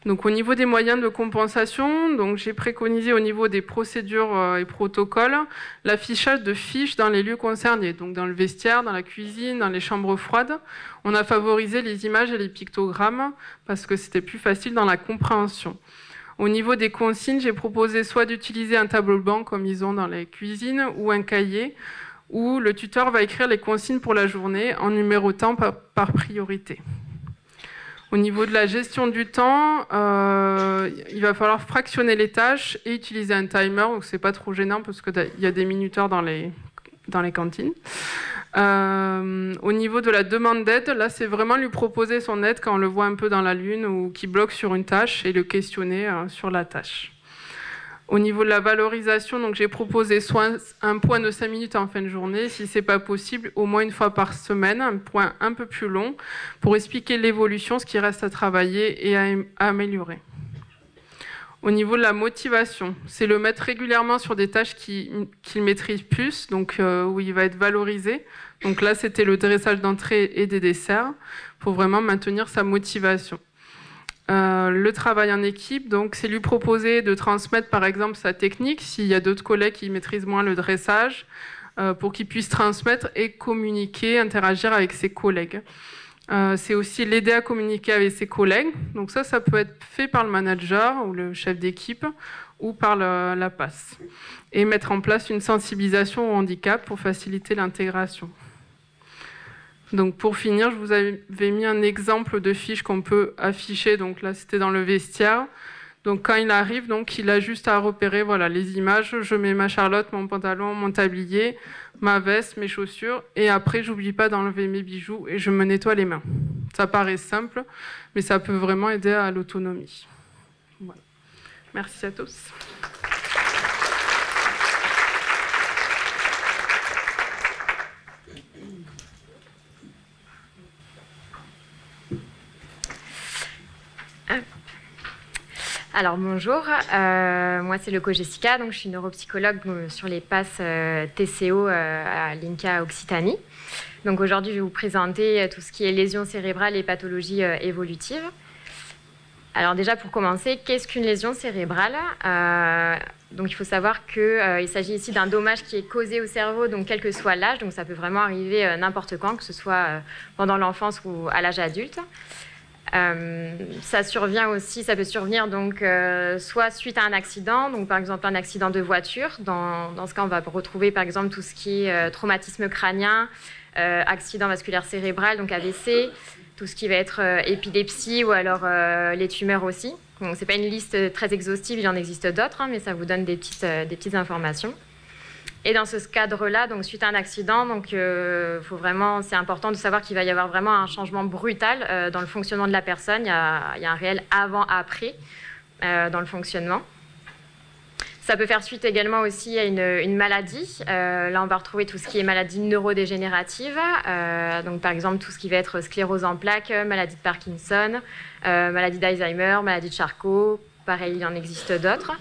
Donc, au niveau des moyens de compensation, donc, j'ai préconisé au niveau des procédures et protocoles l'affichage de fiches dans les lieux concernés, donc dans le vestiaire, dans la cuisine, dans les chambres froides. On a favorisé les images et les pictogrammes parce que c'était plus facile dans la compréhension. Au niveau des consignes, j'ai proposé soit d'utiliser un tableau blanc comme ils ont dans les cuisines ou un cahier où le tuteur va écrire les consignes pour la journée en numérotant par priorité. Au niveau de la gestion du temps, il va falloir fractionner les tâches et utiliser un timer, donc c'est pas trop gênant parce qu'il y a des minuteurs dans les cantines. Au niveau de la demande d'aide, là c'est vraiment lui proposer son aide quand on le voit un peu dans la lune ou qui bloque sur une tâche et le questionner sur la tâche. Au niveau de la valorisation, donc j'ai proposé soit un point de 5 minutes en fin de journée, si c'est pas possible, au moins une fois par semaine, un point un peu plus long pour expliquer l'évolution, ce qui reste à travailler et à améliorer. Au niveau de la motivation, c'est le mettre régulièrement sur des tâches qu'il maîtrise plus, donc où il va être valorisé. Donc là, c'était le dressage d'entrée et des desserts pour vraiment maintenir sa motivation. Le travail en équipe, donc c'est lui proposer de transmettre par exemple sa technique s'il y a d'autres collègues qui maîtrisent moins le dressage pour qu'ils puissent transmettre et communiquer, interagir avec ses collègues. C'est aussi l'aider à communiquer avec ses collègues. Donc ça peut être fait par le manager ou le chef d'équipe ou par la PAS. Et mettre en place une sensibilisation au handicap pour faciliter l'intégration. Donc pour finir, je vous avais mis un exemple de fiche qu'on peut afficher. Donc là, c'était dans le vestiaire. Donc quand il arrive, donc il a juste à repérer voilà, les images. Je mets ma Charlotte, mon pantalon, mon tablier, ma veste, mes chaussures. Et après, j'oublie pas d'enlever mes bijoux et je me nettoie les mains. Ça paraît simple, mais ça peut vraiment aider à l'autonomie. Voilà. Merci à tous. Alors bonjour, moi c'est Leco Jessica, donc je suis neuropsychologue sur les PAS TCO à l'INCa Occitanie. Donc aujourd'hui je vais vous présenter tout ce qui est lésions cérébrales et pathologies évolutives. Alors déjà pour commencer, qu'est-ce qu'une lésion cérébrale ? Donc il faut savoir qu'il s'agit ici d'un dommage qui est causé au cerveau, donc quel que soit l'âge, donc ça peut vraiment arriver n'importe quand, que ce soit pendant l'enfance ou à l'âge adulte. Ça peut survenir donc soit suite à un accident, donc par exemple un accident de voiture. Dans ce cas, on va retrouver par exemple tout ce qui est traumatisme crânien, accident vasculaire cérébral, donc AVC, tout ce qui va être épilepsie ou alors les tumeurs aussi. Donc c'est pas une liste très exhaustive, il en existe d'autres, mais ça vous donne des petites informations. Et dans ce cadre-là, donc suite à un accident, donc c'est important de savoir qu'il va y avoir vraiment un changement brutal dans le fonctionnement de la personne. Il y a un réel avant-après dans le fonctionnement. Ça peut faire suite également aussi à une maladie. Là, on va retrouver tout ce qui est maladie neurodégénérative. Donc, par exemple, tout ce qui va être sclérose en plaques, maladie de Parkinson, maladie d'Alzheimer, maladie de Charcot. Pareil, il en existe d'autres.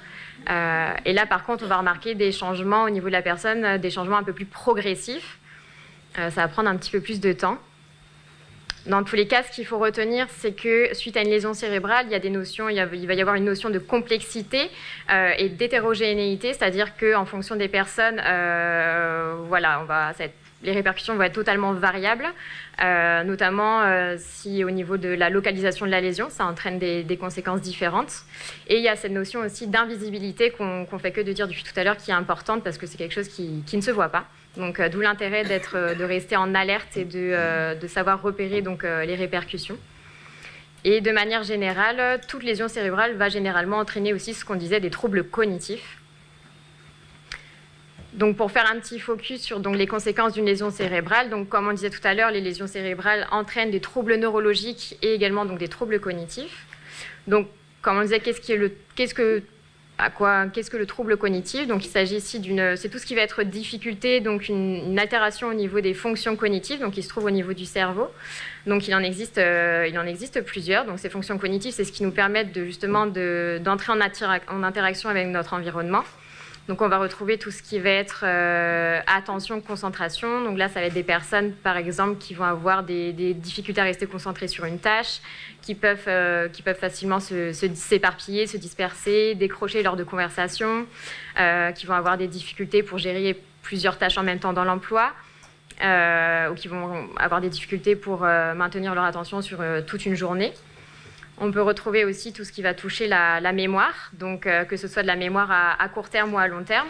Et là, par contre, on va remarquer des changements au niveau de la personne, des changements un peu plus progressifs. Ça va prendre un petit peu plus de temps. Dans tous les cas, ce qu'il faut retenir, c'est que suite à une lésion cérébrale, il va y avoir une notion de complexité et d'hétérogénéité, c'est-à-dire qu'en fonction des personnes, les répercussions vont être totalement variables, notamment si au niveau de la localisation de la lésion, ça entraîne des conséquences différentes. Et il y a cette notion aussi d'invisibilité qu'on fait que de dire depuis tout à l'heure, qui est importante parce que c'est quelque chose qui ne se voit pas. Donc d'où l'intérêt de rester en alerte et de savoir repérer donc, les répercussions. Et de manière générale, toute lésion cérébrale va généralement entraîner aussi ce qu'on disait des troubles cognitifs. Donc pour faire un petit focus sur donc, les conséquences d'une lésion cérébrale, donc comme on disait tout à l'heure, les lésions cérébrales entraînent des troubles neurologiques et également donc, des troubles cognitifs. Donc comme on disait, qu'est-ce que le trouble cognitif? Donc il s'agit ici c'est tout ce qui va être difficulté, donc une altération au niveau des fonctions cognitives, donc qui se trouve au niveau du cerveau. Donc il en existe plusieurs. Donc ces fonctions cognitives, c'est ce qui nous permet d'entrer en interaction avec notre environnement. Donc on va retrouver tout ce qui va être attention, concentration. Donc là, ça va être des personnes, par exemple, qui vont avoir des difficultés à rester concentrées sur une tâche, qui peuvent facilement s'éparpiller, se disperser, décrocher lors de conversations, qui vont avoir des difficultés pour gérer plusieurs tâches en même temps dans l'emploi, ou qui vont avoir des difficultés pour maintenir leur attention sur toute une journée. On peut retrouver aussi tout ce qui va toucher la mémoire, donc que ce soit de la mémoire à court terme ou à long terme.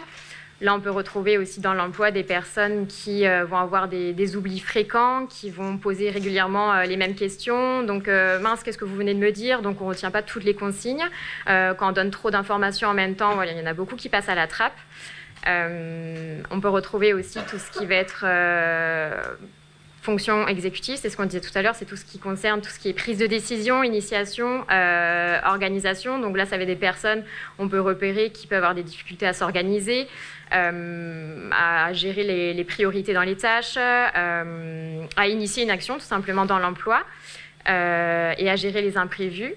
Là, on peut retrouver aussi dans l'emploi des personnes qui vont avoir des oublis fréquents, qui vont poser régulièrement les mêmes questions. Donc, mince, qu'est-ce que vous venez de me dire? Donc, on ne retient pas toutes les consignes. Quand on donne trop d'informations en même temps, voilà, il y en a beaucoup qui passent à la trappe. On peut retrouver aussi tout ce qui va être fonction exécutive, c'est ce qu'on disait tout à l'heure, c'est tout ce qui concerne tout ce qui est prise de décision, initiation, organisation. Donc là, ça va être des personnes, on peut repérer, qui peuvent avoir des difficultés à s'organiser, à gérer les priorités dans les tâches, à initier une action tout simplement dans l'emploi et à gérer les imprévus.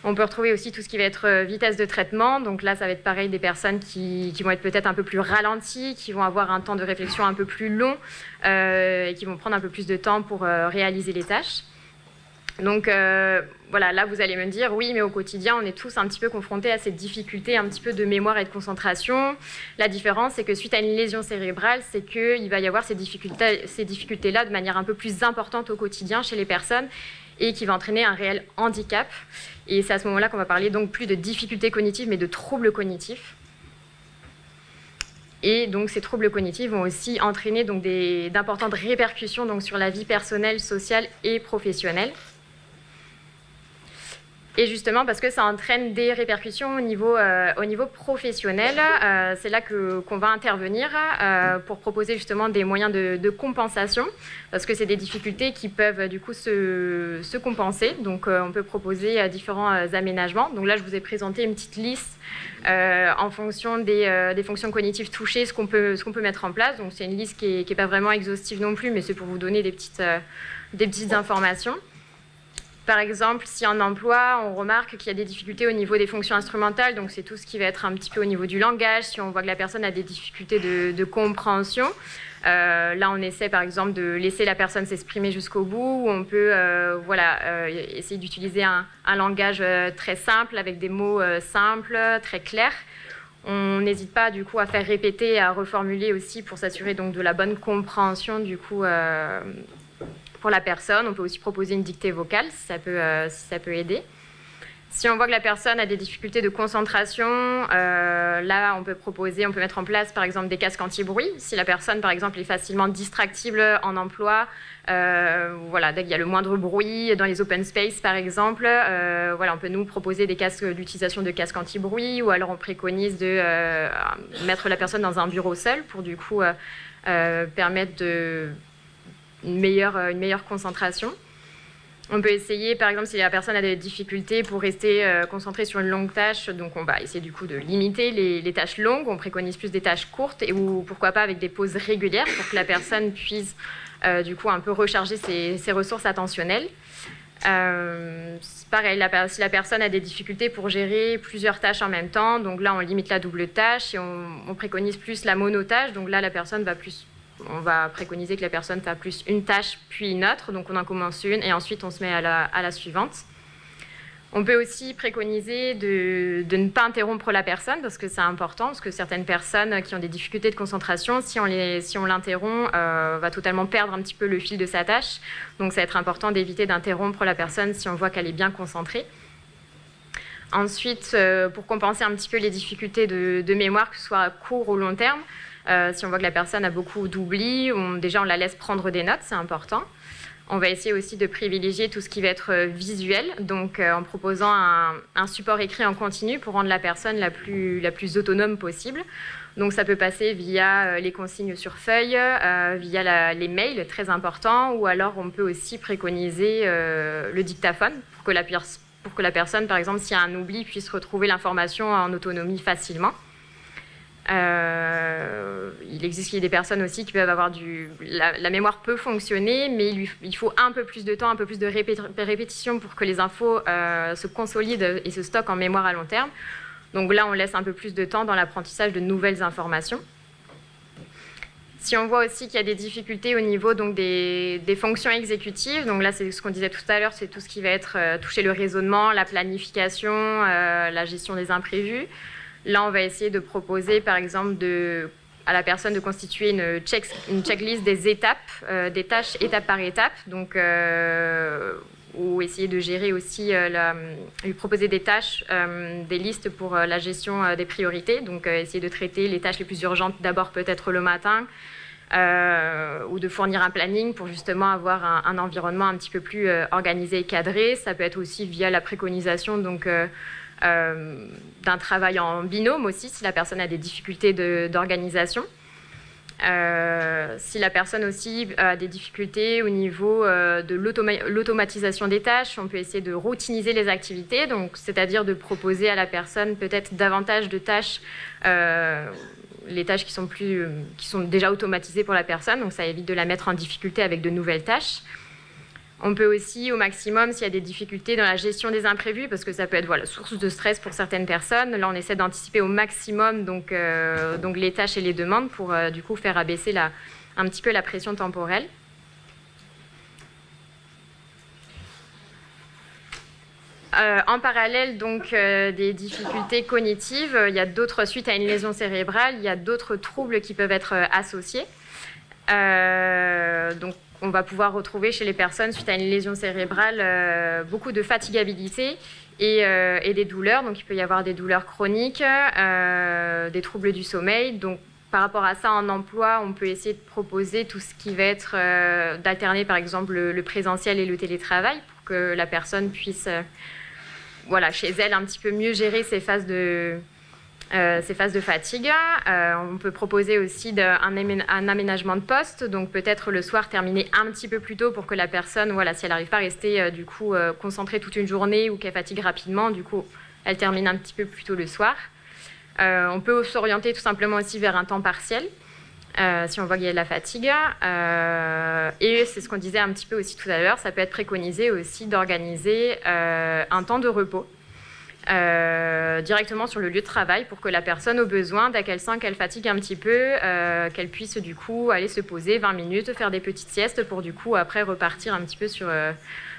On peut retrouver aussi tout ce qui va être vitesse de traitement. Donc là, ça va être pareil, des personnes qui vont être peut-être un peu plus ralenties, qui vont avoir un temps de réflexion un peu plus long et qui vont prendre un peu plus de temps pour réaliser les tâches. Donc voilà, là, vous allez me dire, oui, mais au quotidien, on est tous un petit peu confrontés à cette difficulté un petit peu de mémoire et de concentration. La différence, c'est que suite à une lésion cérébrale, c'est qu'il va y avoir ces difficultés-là de manière un peu plus importante au quotidien chez les personnes et qui va entraîner un réel handicap. Et c'est à ce moment-là qu'on va parler donc plus de difficultés cognitives, mais de troubles cognitifs. Et donc ces troubles cognitifs vont aussi entraîner donc d'importantes répercussions donc sur la vie personnelle, sociale et professionnelle. Et justement, parce que ça entraîne des répercussions au niveau professionnel, c'est là qu'on va intervenir pour proposer justement des moyens de compensation, parce que c'est des difficultés qui peuvent du coup se compenser. Donc on peut proposer différents aménagements. Donc là, je vous ai présenté une petite liste en fonction des fonctions cognitives touchées, ce qu'on peut mettre en place. Donc c'est une liste qui n'est pas vraiment exhaustive non plus, mais c'est pour vous donner des petites informations. Par exemple, si en emploi, on remarque qu'il y a des difficultés au niveau des fonctions instrumentales, donc c'est tout ce qui va être un petit peu au niveau du langage, si on voit que la personne a des difficultés de compréhension. Là, on essaie par exemple de laisser la personne s'exprimer jusqu'au bout, ou on peut essayer d'utiliser un langage très simple, avec des mots simples, très clairs. On n'hésite pas du coup à faire répéter et à reformuler aussi pour s'assurer donc de la bonne compréhension du coup pour la personne. On peut aussi proposer une dictée vocale si ça peut aider. Si on voit que la personne a des difficultés de concentration, là on peut mettre en place par exemple des casques anti-bruit. Si la personne par exemple est facilement distractible en emploi, dès qu'il y a le moindre bruit dans les open space par exemple, on peut nous proposer l'utilisation de casques anti-bruit, ou alors on préconise de mettre la personne dans un bureau seul pour du coup permettre une meilleure concentration. On peut essayer, par exemple, si la personne a des difficultés pour rester concentrée sur une longue tâche, donc on va essayer du coup de limiter les tâches longues. On préconise plus des tâches courtes ou pourquoi pas avec des pauses régulières pour que la personne puisse du coup un peu recharger ses ressources attentionnelles. Pareil, si la personne a des difficultés pour gérer plusieurs tâches en même temps, donc là on limite la double tâche et on préconise plus la monotâche. Donc là la personne on va préconiser que la personne fasse plus une tâche puis une autre, donc on en commence une et ensuite on se met à la suivante. On peut aussi préconiser de ne pas interrompre la personne, parce que c'est important, parce que certaines personnes qui ont des difficultés de concentration, si on l'interrompt, va totalement perdre un petit peu le fil de sa tâche. Donc ça va être important d'éviter d'interrompre la personne si on voit qu'elle est bien concentrée. Ensuite, pour compenser un petit peu les difficultés de mémoire, que ce soit à court ou long terme, si on voit que la personne a beaucoup d'oubli, déjà on la laisse prendre des notes, c'est important. On va essayer aussi de privilégier tout ce qui va être visuel, donc en proposant un support écrit en continu pour rendre la personne la plus autonome possible. Donc ça peut passer via les consignes sur feuille, via les mails, très importants, ou alors on peut aussi préconiser le dictaphone pour que la personne, par exemple, s'il y a un oubli, puisse retrouver l'information en autonomie facilement. Il existe des personnes aussi qui peuvent avoir la mémoire peut fonctionner, mais il faut un peu plus de temps, un peu plus de répétition pour que les infos se consolident et se stockent en mémoire à long terme. Donc là, on laisse un peu plus de temps dans l'apprentissage de nouvelles informations. Si on voit aussi qu'il y a des difficultés au niveau donc, des fonctions exécutives, donc là, c'est ce qu'on disait tout à l'heure, c'est tout ce qui va être toucher le raisonnement, la planification, la gestion des imprévus. Là, on va essayer de proposer, par exemple, à la personne de constituer une checklist des étapes, des tâches étape par étape. Donc, ou essayer de gérer aussi, lui proposer des tâches, des listes pour la gestion des priorités. Donc, essayer de traiter les tâches les plus urgentes d'abord peut-être le matin, ou de fournir un planning pour justement avoir un environnement un petit peu plus organisé et cadré. Ça peut être aussi via la préconisation donc, d'un travail en binôme aussi, si la personne a des difficultés d'organisation. Si la personne aussi a des difficultés au niveau de l'automatisation des tâches, on peut essayer de routiniser les activités, donc c'est-à-dire de proposer à la personne peut-être davantage de tâches, les tâches qui sont déjà automatisées pour la personne, donc ça évite de la mettre en difficulté avec de nouvelles tâches. On peut aussi, au maximum, s'il y a des difficultés dans la gestion des imprévus, parce que ça peut être voilà, source de stress pour certaines personnes. Là, on essaie d'anticiper au maximum donc les tâches et les demandes pour du coup faire abaisser un petit peu la pression temporelle. En parallèle donc, des difficultés cognitives, il y a d'autres, suite à une lésion cérébrale, il y a d'autres troubles qui peuvent être associés. Donc, on va pouvoir retrouver chez les personnes, suite à une lésion cérébrale, beaucoup de fatigabilité et des douleurs. Donc, il peut y avoir des douleurs chroniques, des troubles du sommeil. Donc, par rapport à ça, en emploi, on peut essayer de proposer tout ce qui va être d'alterner, par exemple, le présentiel et le télétravail pour que la personne puisse, voilà, chez elle, un petit peu mieux gérer ses phases de fatigue. On peut proposer aussi un aménagement de poste, donc peut-être le soir terminer un petit peu plus tôt pour que la personne, voilà, si elle n'arrive pas à rester du coup concentrée toute une journée ou qu'elle fatigue rapidement, du coup elle termine un petit peu plus tôt le soir. On peut s'orienter tout simplement aussi vers un temps partiel si on voit qu'il y a de la fatigue. Et c'est ce qu'on disait un petit peu aussi tout à l'heure, ça peut être préconisé aussi d'organiser un temps de repos directement sur le lieu de travail pour que la personne, au besoin, dès qu'elle sent qu'elle fatigue un petit peu, qu'elle puisse du coup aller se poser 20 minutes, faire des petites siestes pour du coup après repartir un petit peu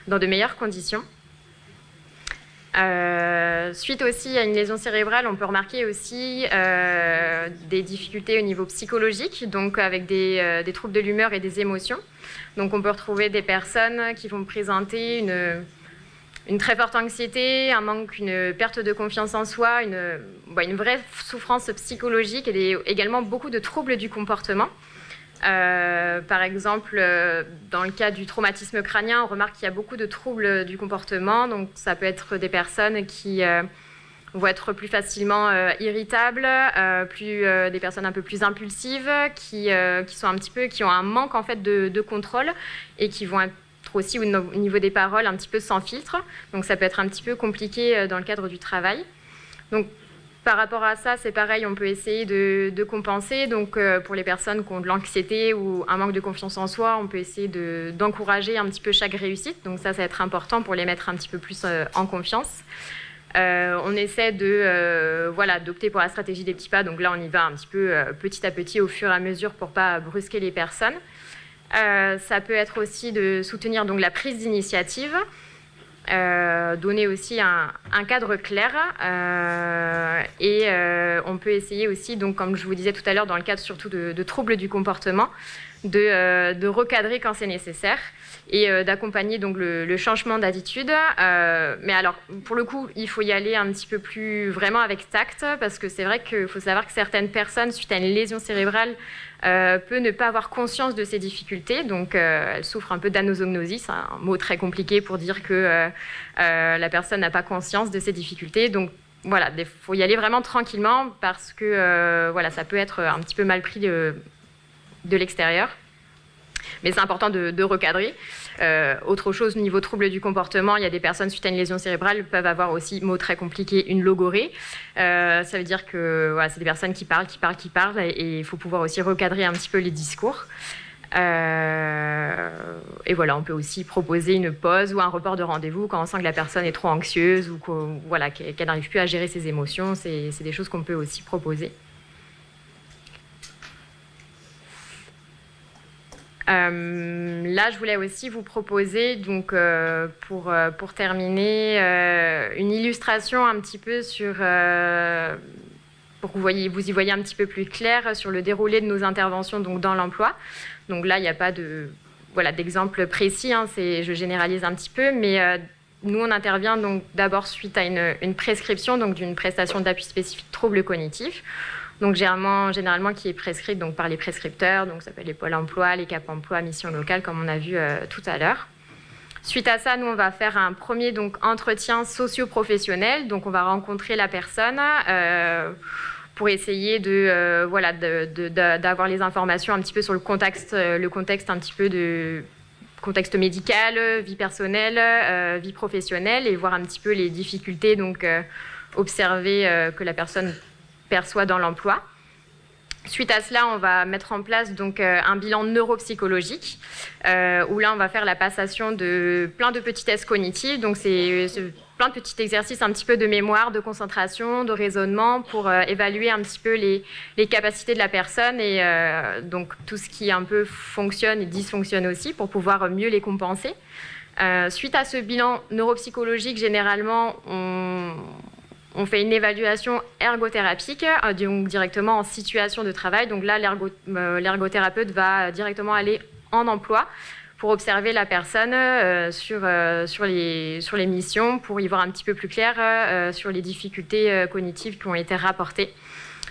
dans de meilleures conditions. Suite aussi à une lésion cérébrale, on peut remarquer aussi des difficultés au niveau psychologique, donc avec des troubles de l'humeur et des émotions. Donc on peut retrouver des personnes qui vont présenter une très forte anxiété, un manque, une perte de confiance en soi, une vraie souffrance psychologique et également beaucoup de troubles du comportement. Par exemple, dans le cas du traumatisme crânien, on remarque qu'il y a beaucoup de troubles du comportement. Donc, ça peut être des personnes qui vont être plus facilement irritables, des personnes un peu plus impulsives, qui ont un manque en fait de contrôle et qui vont être aussi au niveau des paroles un petit peu sans filtre. Donc, ça peut être un petit peu compliqué dans le cadre du travail. Donc, par rapport à ça, c'est pareil, on peut essayer de compenser. Donc, pour les personnes qui ont de l'anxiété ou un manque de confiance en soi, on peut essayer d'encourager un petit peu chaque réussite. Donc, ça va être important pour les mettre un petit peu plus en confiance. On essaie d'opter pour la stratégie des petits pas. Donc là, on y va un petit peu petit à petit, au fur et à mesure, pour ne pas brusquer les personnes. Ça peut être aussi de soutenir donc, la prise d'initiative. Donner aussi un cadre clair on peut essayer aussi, donc, comme je vous disais tout à l'heure, dans le cadre surtout de troubles du comportement, de recadrer quand c'est nécessaire et d'accompagner donc le changement d'attitude. Mais alors, pour le coup, il faut y aller un petit peu plus vraiment avec tact, parce que c'est vrai qu'il faut savoir que certaines personnes, suite à une lésion cérébrale, peut ne pas avoir conscience de ces difficultés, donc elle souffre un peu d'anosognosie, un mot très compliqué pour dire que la personne n'a pas conscience de ces difficultés. Donc voilà, il faut y aller vraiment tranquillement parce que ça peut être un petit peu mal pris de l'extérieur. Mais c'est important de recadrer. Autre chose, au niveau trouble du comportement, il y a des personnes suite à une lésion cérébrale peuvent avoir aussi, mot très compliqué, une logorée. Ça veut dire que c'est des personnes qui parlent, et il faut pouvoir aussi recadrer un petit peu les discours. Et voilà, on peut aussi proposer une pause ou un report de rendez-vous quand on sent que la personne est trop anxieuse ou qu'elle n'arrive plus à gérer ses émotions. C'est des choses qu'on peut aussi proposer. Là, je voulais aussi vous proposer, donc, pour terminer, une illustration un petit peu pour que vous y voyez un petit peu plus clair sur le déroulé de nos interventions donc, dans l'emploi. Donc là, il n'y a pas de voilà, d'exemples précis, hein, je généralise un petit peu, mais nous, on intervient donc d'abord suite à une prescription, donc d'une prestation d'appui spécifique troubles cognitifs, donc généralement qui est prescrite donc, par les prescripteurs, donc ça peut être les pôles emploi, les Cap emploi, mission locale, comme on a vu tout à l'heure. Suite à ça, nous, on va faire un premier donc, entretien socio-professionnel. Donc, on va rencontrer la personne pour essayer d'avoir les informations un petit peu sur le contexte un petit peu de contexte médical, vie personnelle, vie professionnelle, et voir un petit peu les difficultés donc, observées que la personne perçoit dans l'emploi. Suite à cela, on va mettre en place donc, un bilan neuropsychologique où là, on va faire la passation de plein de petits tests cognitifs. Donc, c'est plein de petits exercices un petit peu de mémoire, de concentration, de raisonnement pour évaluer un petit peu les capacités de la personne et donc tout ce qui un peu fonctionne et dysfonctionne aussi pour pouvoir mieux les compenser. Suite à ce bilan neuropsychologique, généralement, on fait une évaluation ergothérapique, donc directement en situation de travail. Donc là, l'ergothérapeute va directement aller en emploi pour observer la personne sur les missions, pour y voir un petit peu plus clair sur les difficultés cognitives qui ont été rapportées.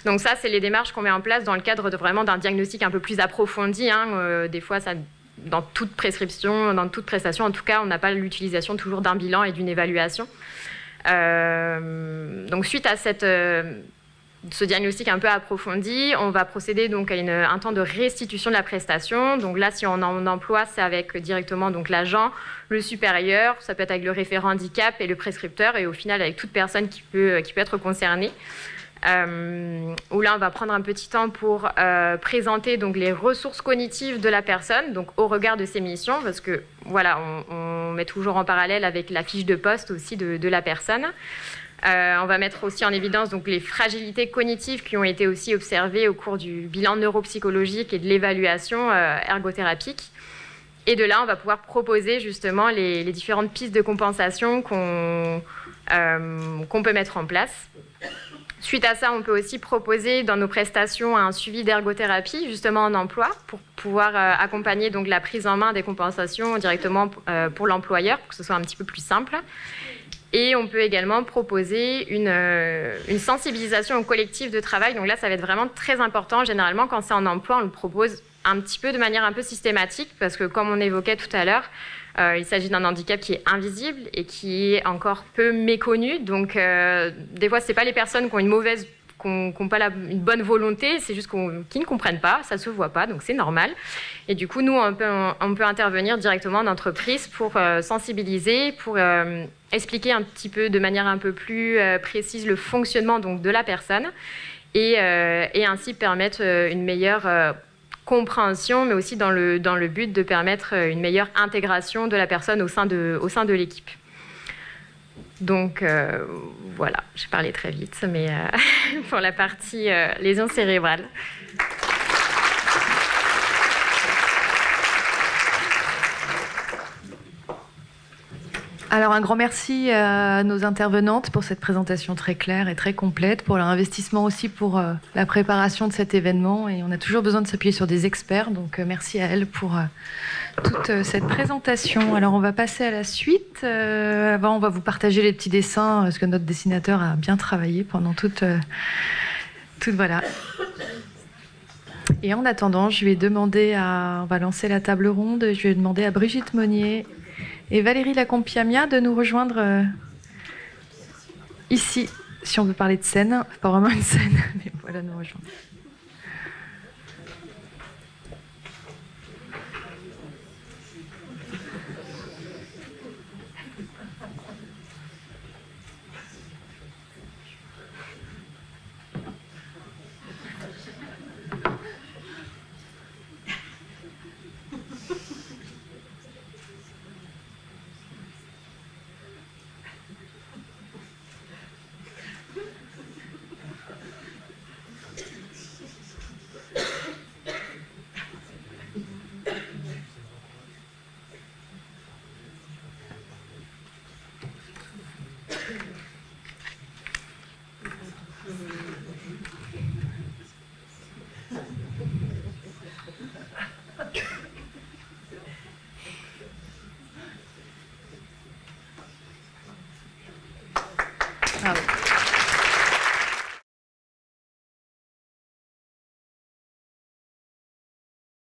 Donc ça, c'est les démarches qu'on met en place dans le cadre vraiment d'un diagnostic un peu plus approfondi. Hein. Des fois, dans toute prescription, dans toute prestation, en tout cas, on n'a pas l'utilisation toujours d'un bilan et d'une évaluation. Donc suite à ce diagnostic un peu approfondi, on va procéder donc à un temps de restitution de la prestation. Donc là, si on en emploi, c'est avec directement donc l'agent, le supérieur, ça peut être avec le référent handicap et le prescripteur, et au final avec toute personne qui peut être concernée. Où là, on va prendre un petit temps pour présenter donc, les ressources cognitives de la personne, donc au regard de ses missions, parce que voilà, on met toujours en parallèle avec la fiche de poste aussi de la personne. On va mettre aussi en évidence donc, les fragilités cognitives qui ont été aussi observées au cours du bilan neuropsychologique et de l'évaluation ergothérapique. Et de là, on va pouvoir proposer justement les différentes pistes de compensation qu'on peut mettre en place. Suite à ça, on peut aussi proposer dans nos prestations un suivi d'ergothérapie, justement en emploi, pour pouvoir accompagner donc, la prise en main des compensations directement pour l'employeur, pour que ce soit un petit peu plus simple. Et on peut également proposer une sensibilisation au collectif de travail. Donc là, ça va être vraiment très important. Généralement, quand c'est en emploi, on le propose un petit peu de manière un peu systématique, parce que comme on évoquait tout à l'heure, il s'agit d'un handicap qui est invisible et qui est encore peu méconnu. Donc, des fois, ce n'est pas les personnes qui ont n'ont pas une bonne volonté, c'est juste qu'ils ne comprennent pas, ça ne se voit pas, donc c'est normal. Et du coup, nous, on peut intervenir directement en entreprise pour sensibiliser, pour expliquer un petit peu de manière un peu plus précise le fonctionnement donc, de la personne et ainsi permettre une meilleure compréhension, mais aussi dans le but de permettre une meilleure intégration de la personne au sein de l'équipe. Donc voilà, j'ai parlé très vite, mais pour la partie lésion cérébrale. Alors un grand merci à nos intervenantes pour cette présentation très claire et très complète, pour leur investissement aussi pour la préparation de cet événement. Et on a toujours besoin de s'appuyer sur des experts, donc merci à elles pour toute cette présentation. Alors on va passer à la suite. Avant, on va vous partager les petits dessins, parce que notre dessinateur a bien travaillé pendant toute voilà. Et en attendant, on va lancer la table ronde. Je vais demander à Brigitte Monnier et Valérie Lacompiamia de nous rejoindre ici, si on veut parler de scène. Pas vraiment une scène, mais voilà, nous rejoindre.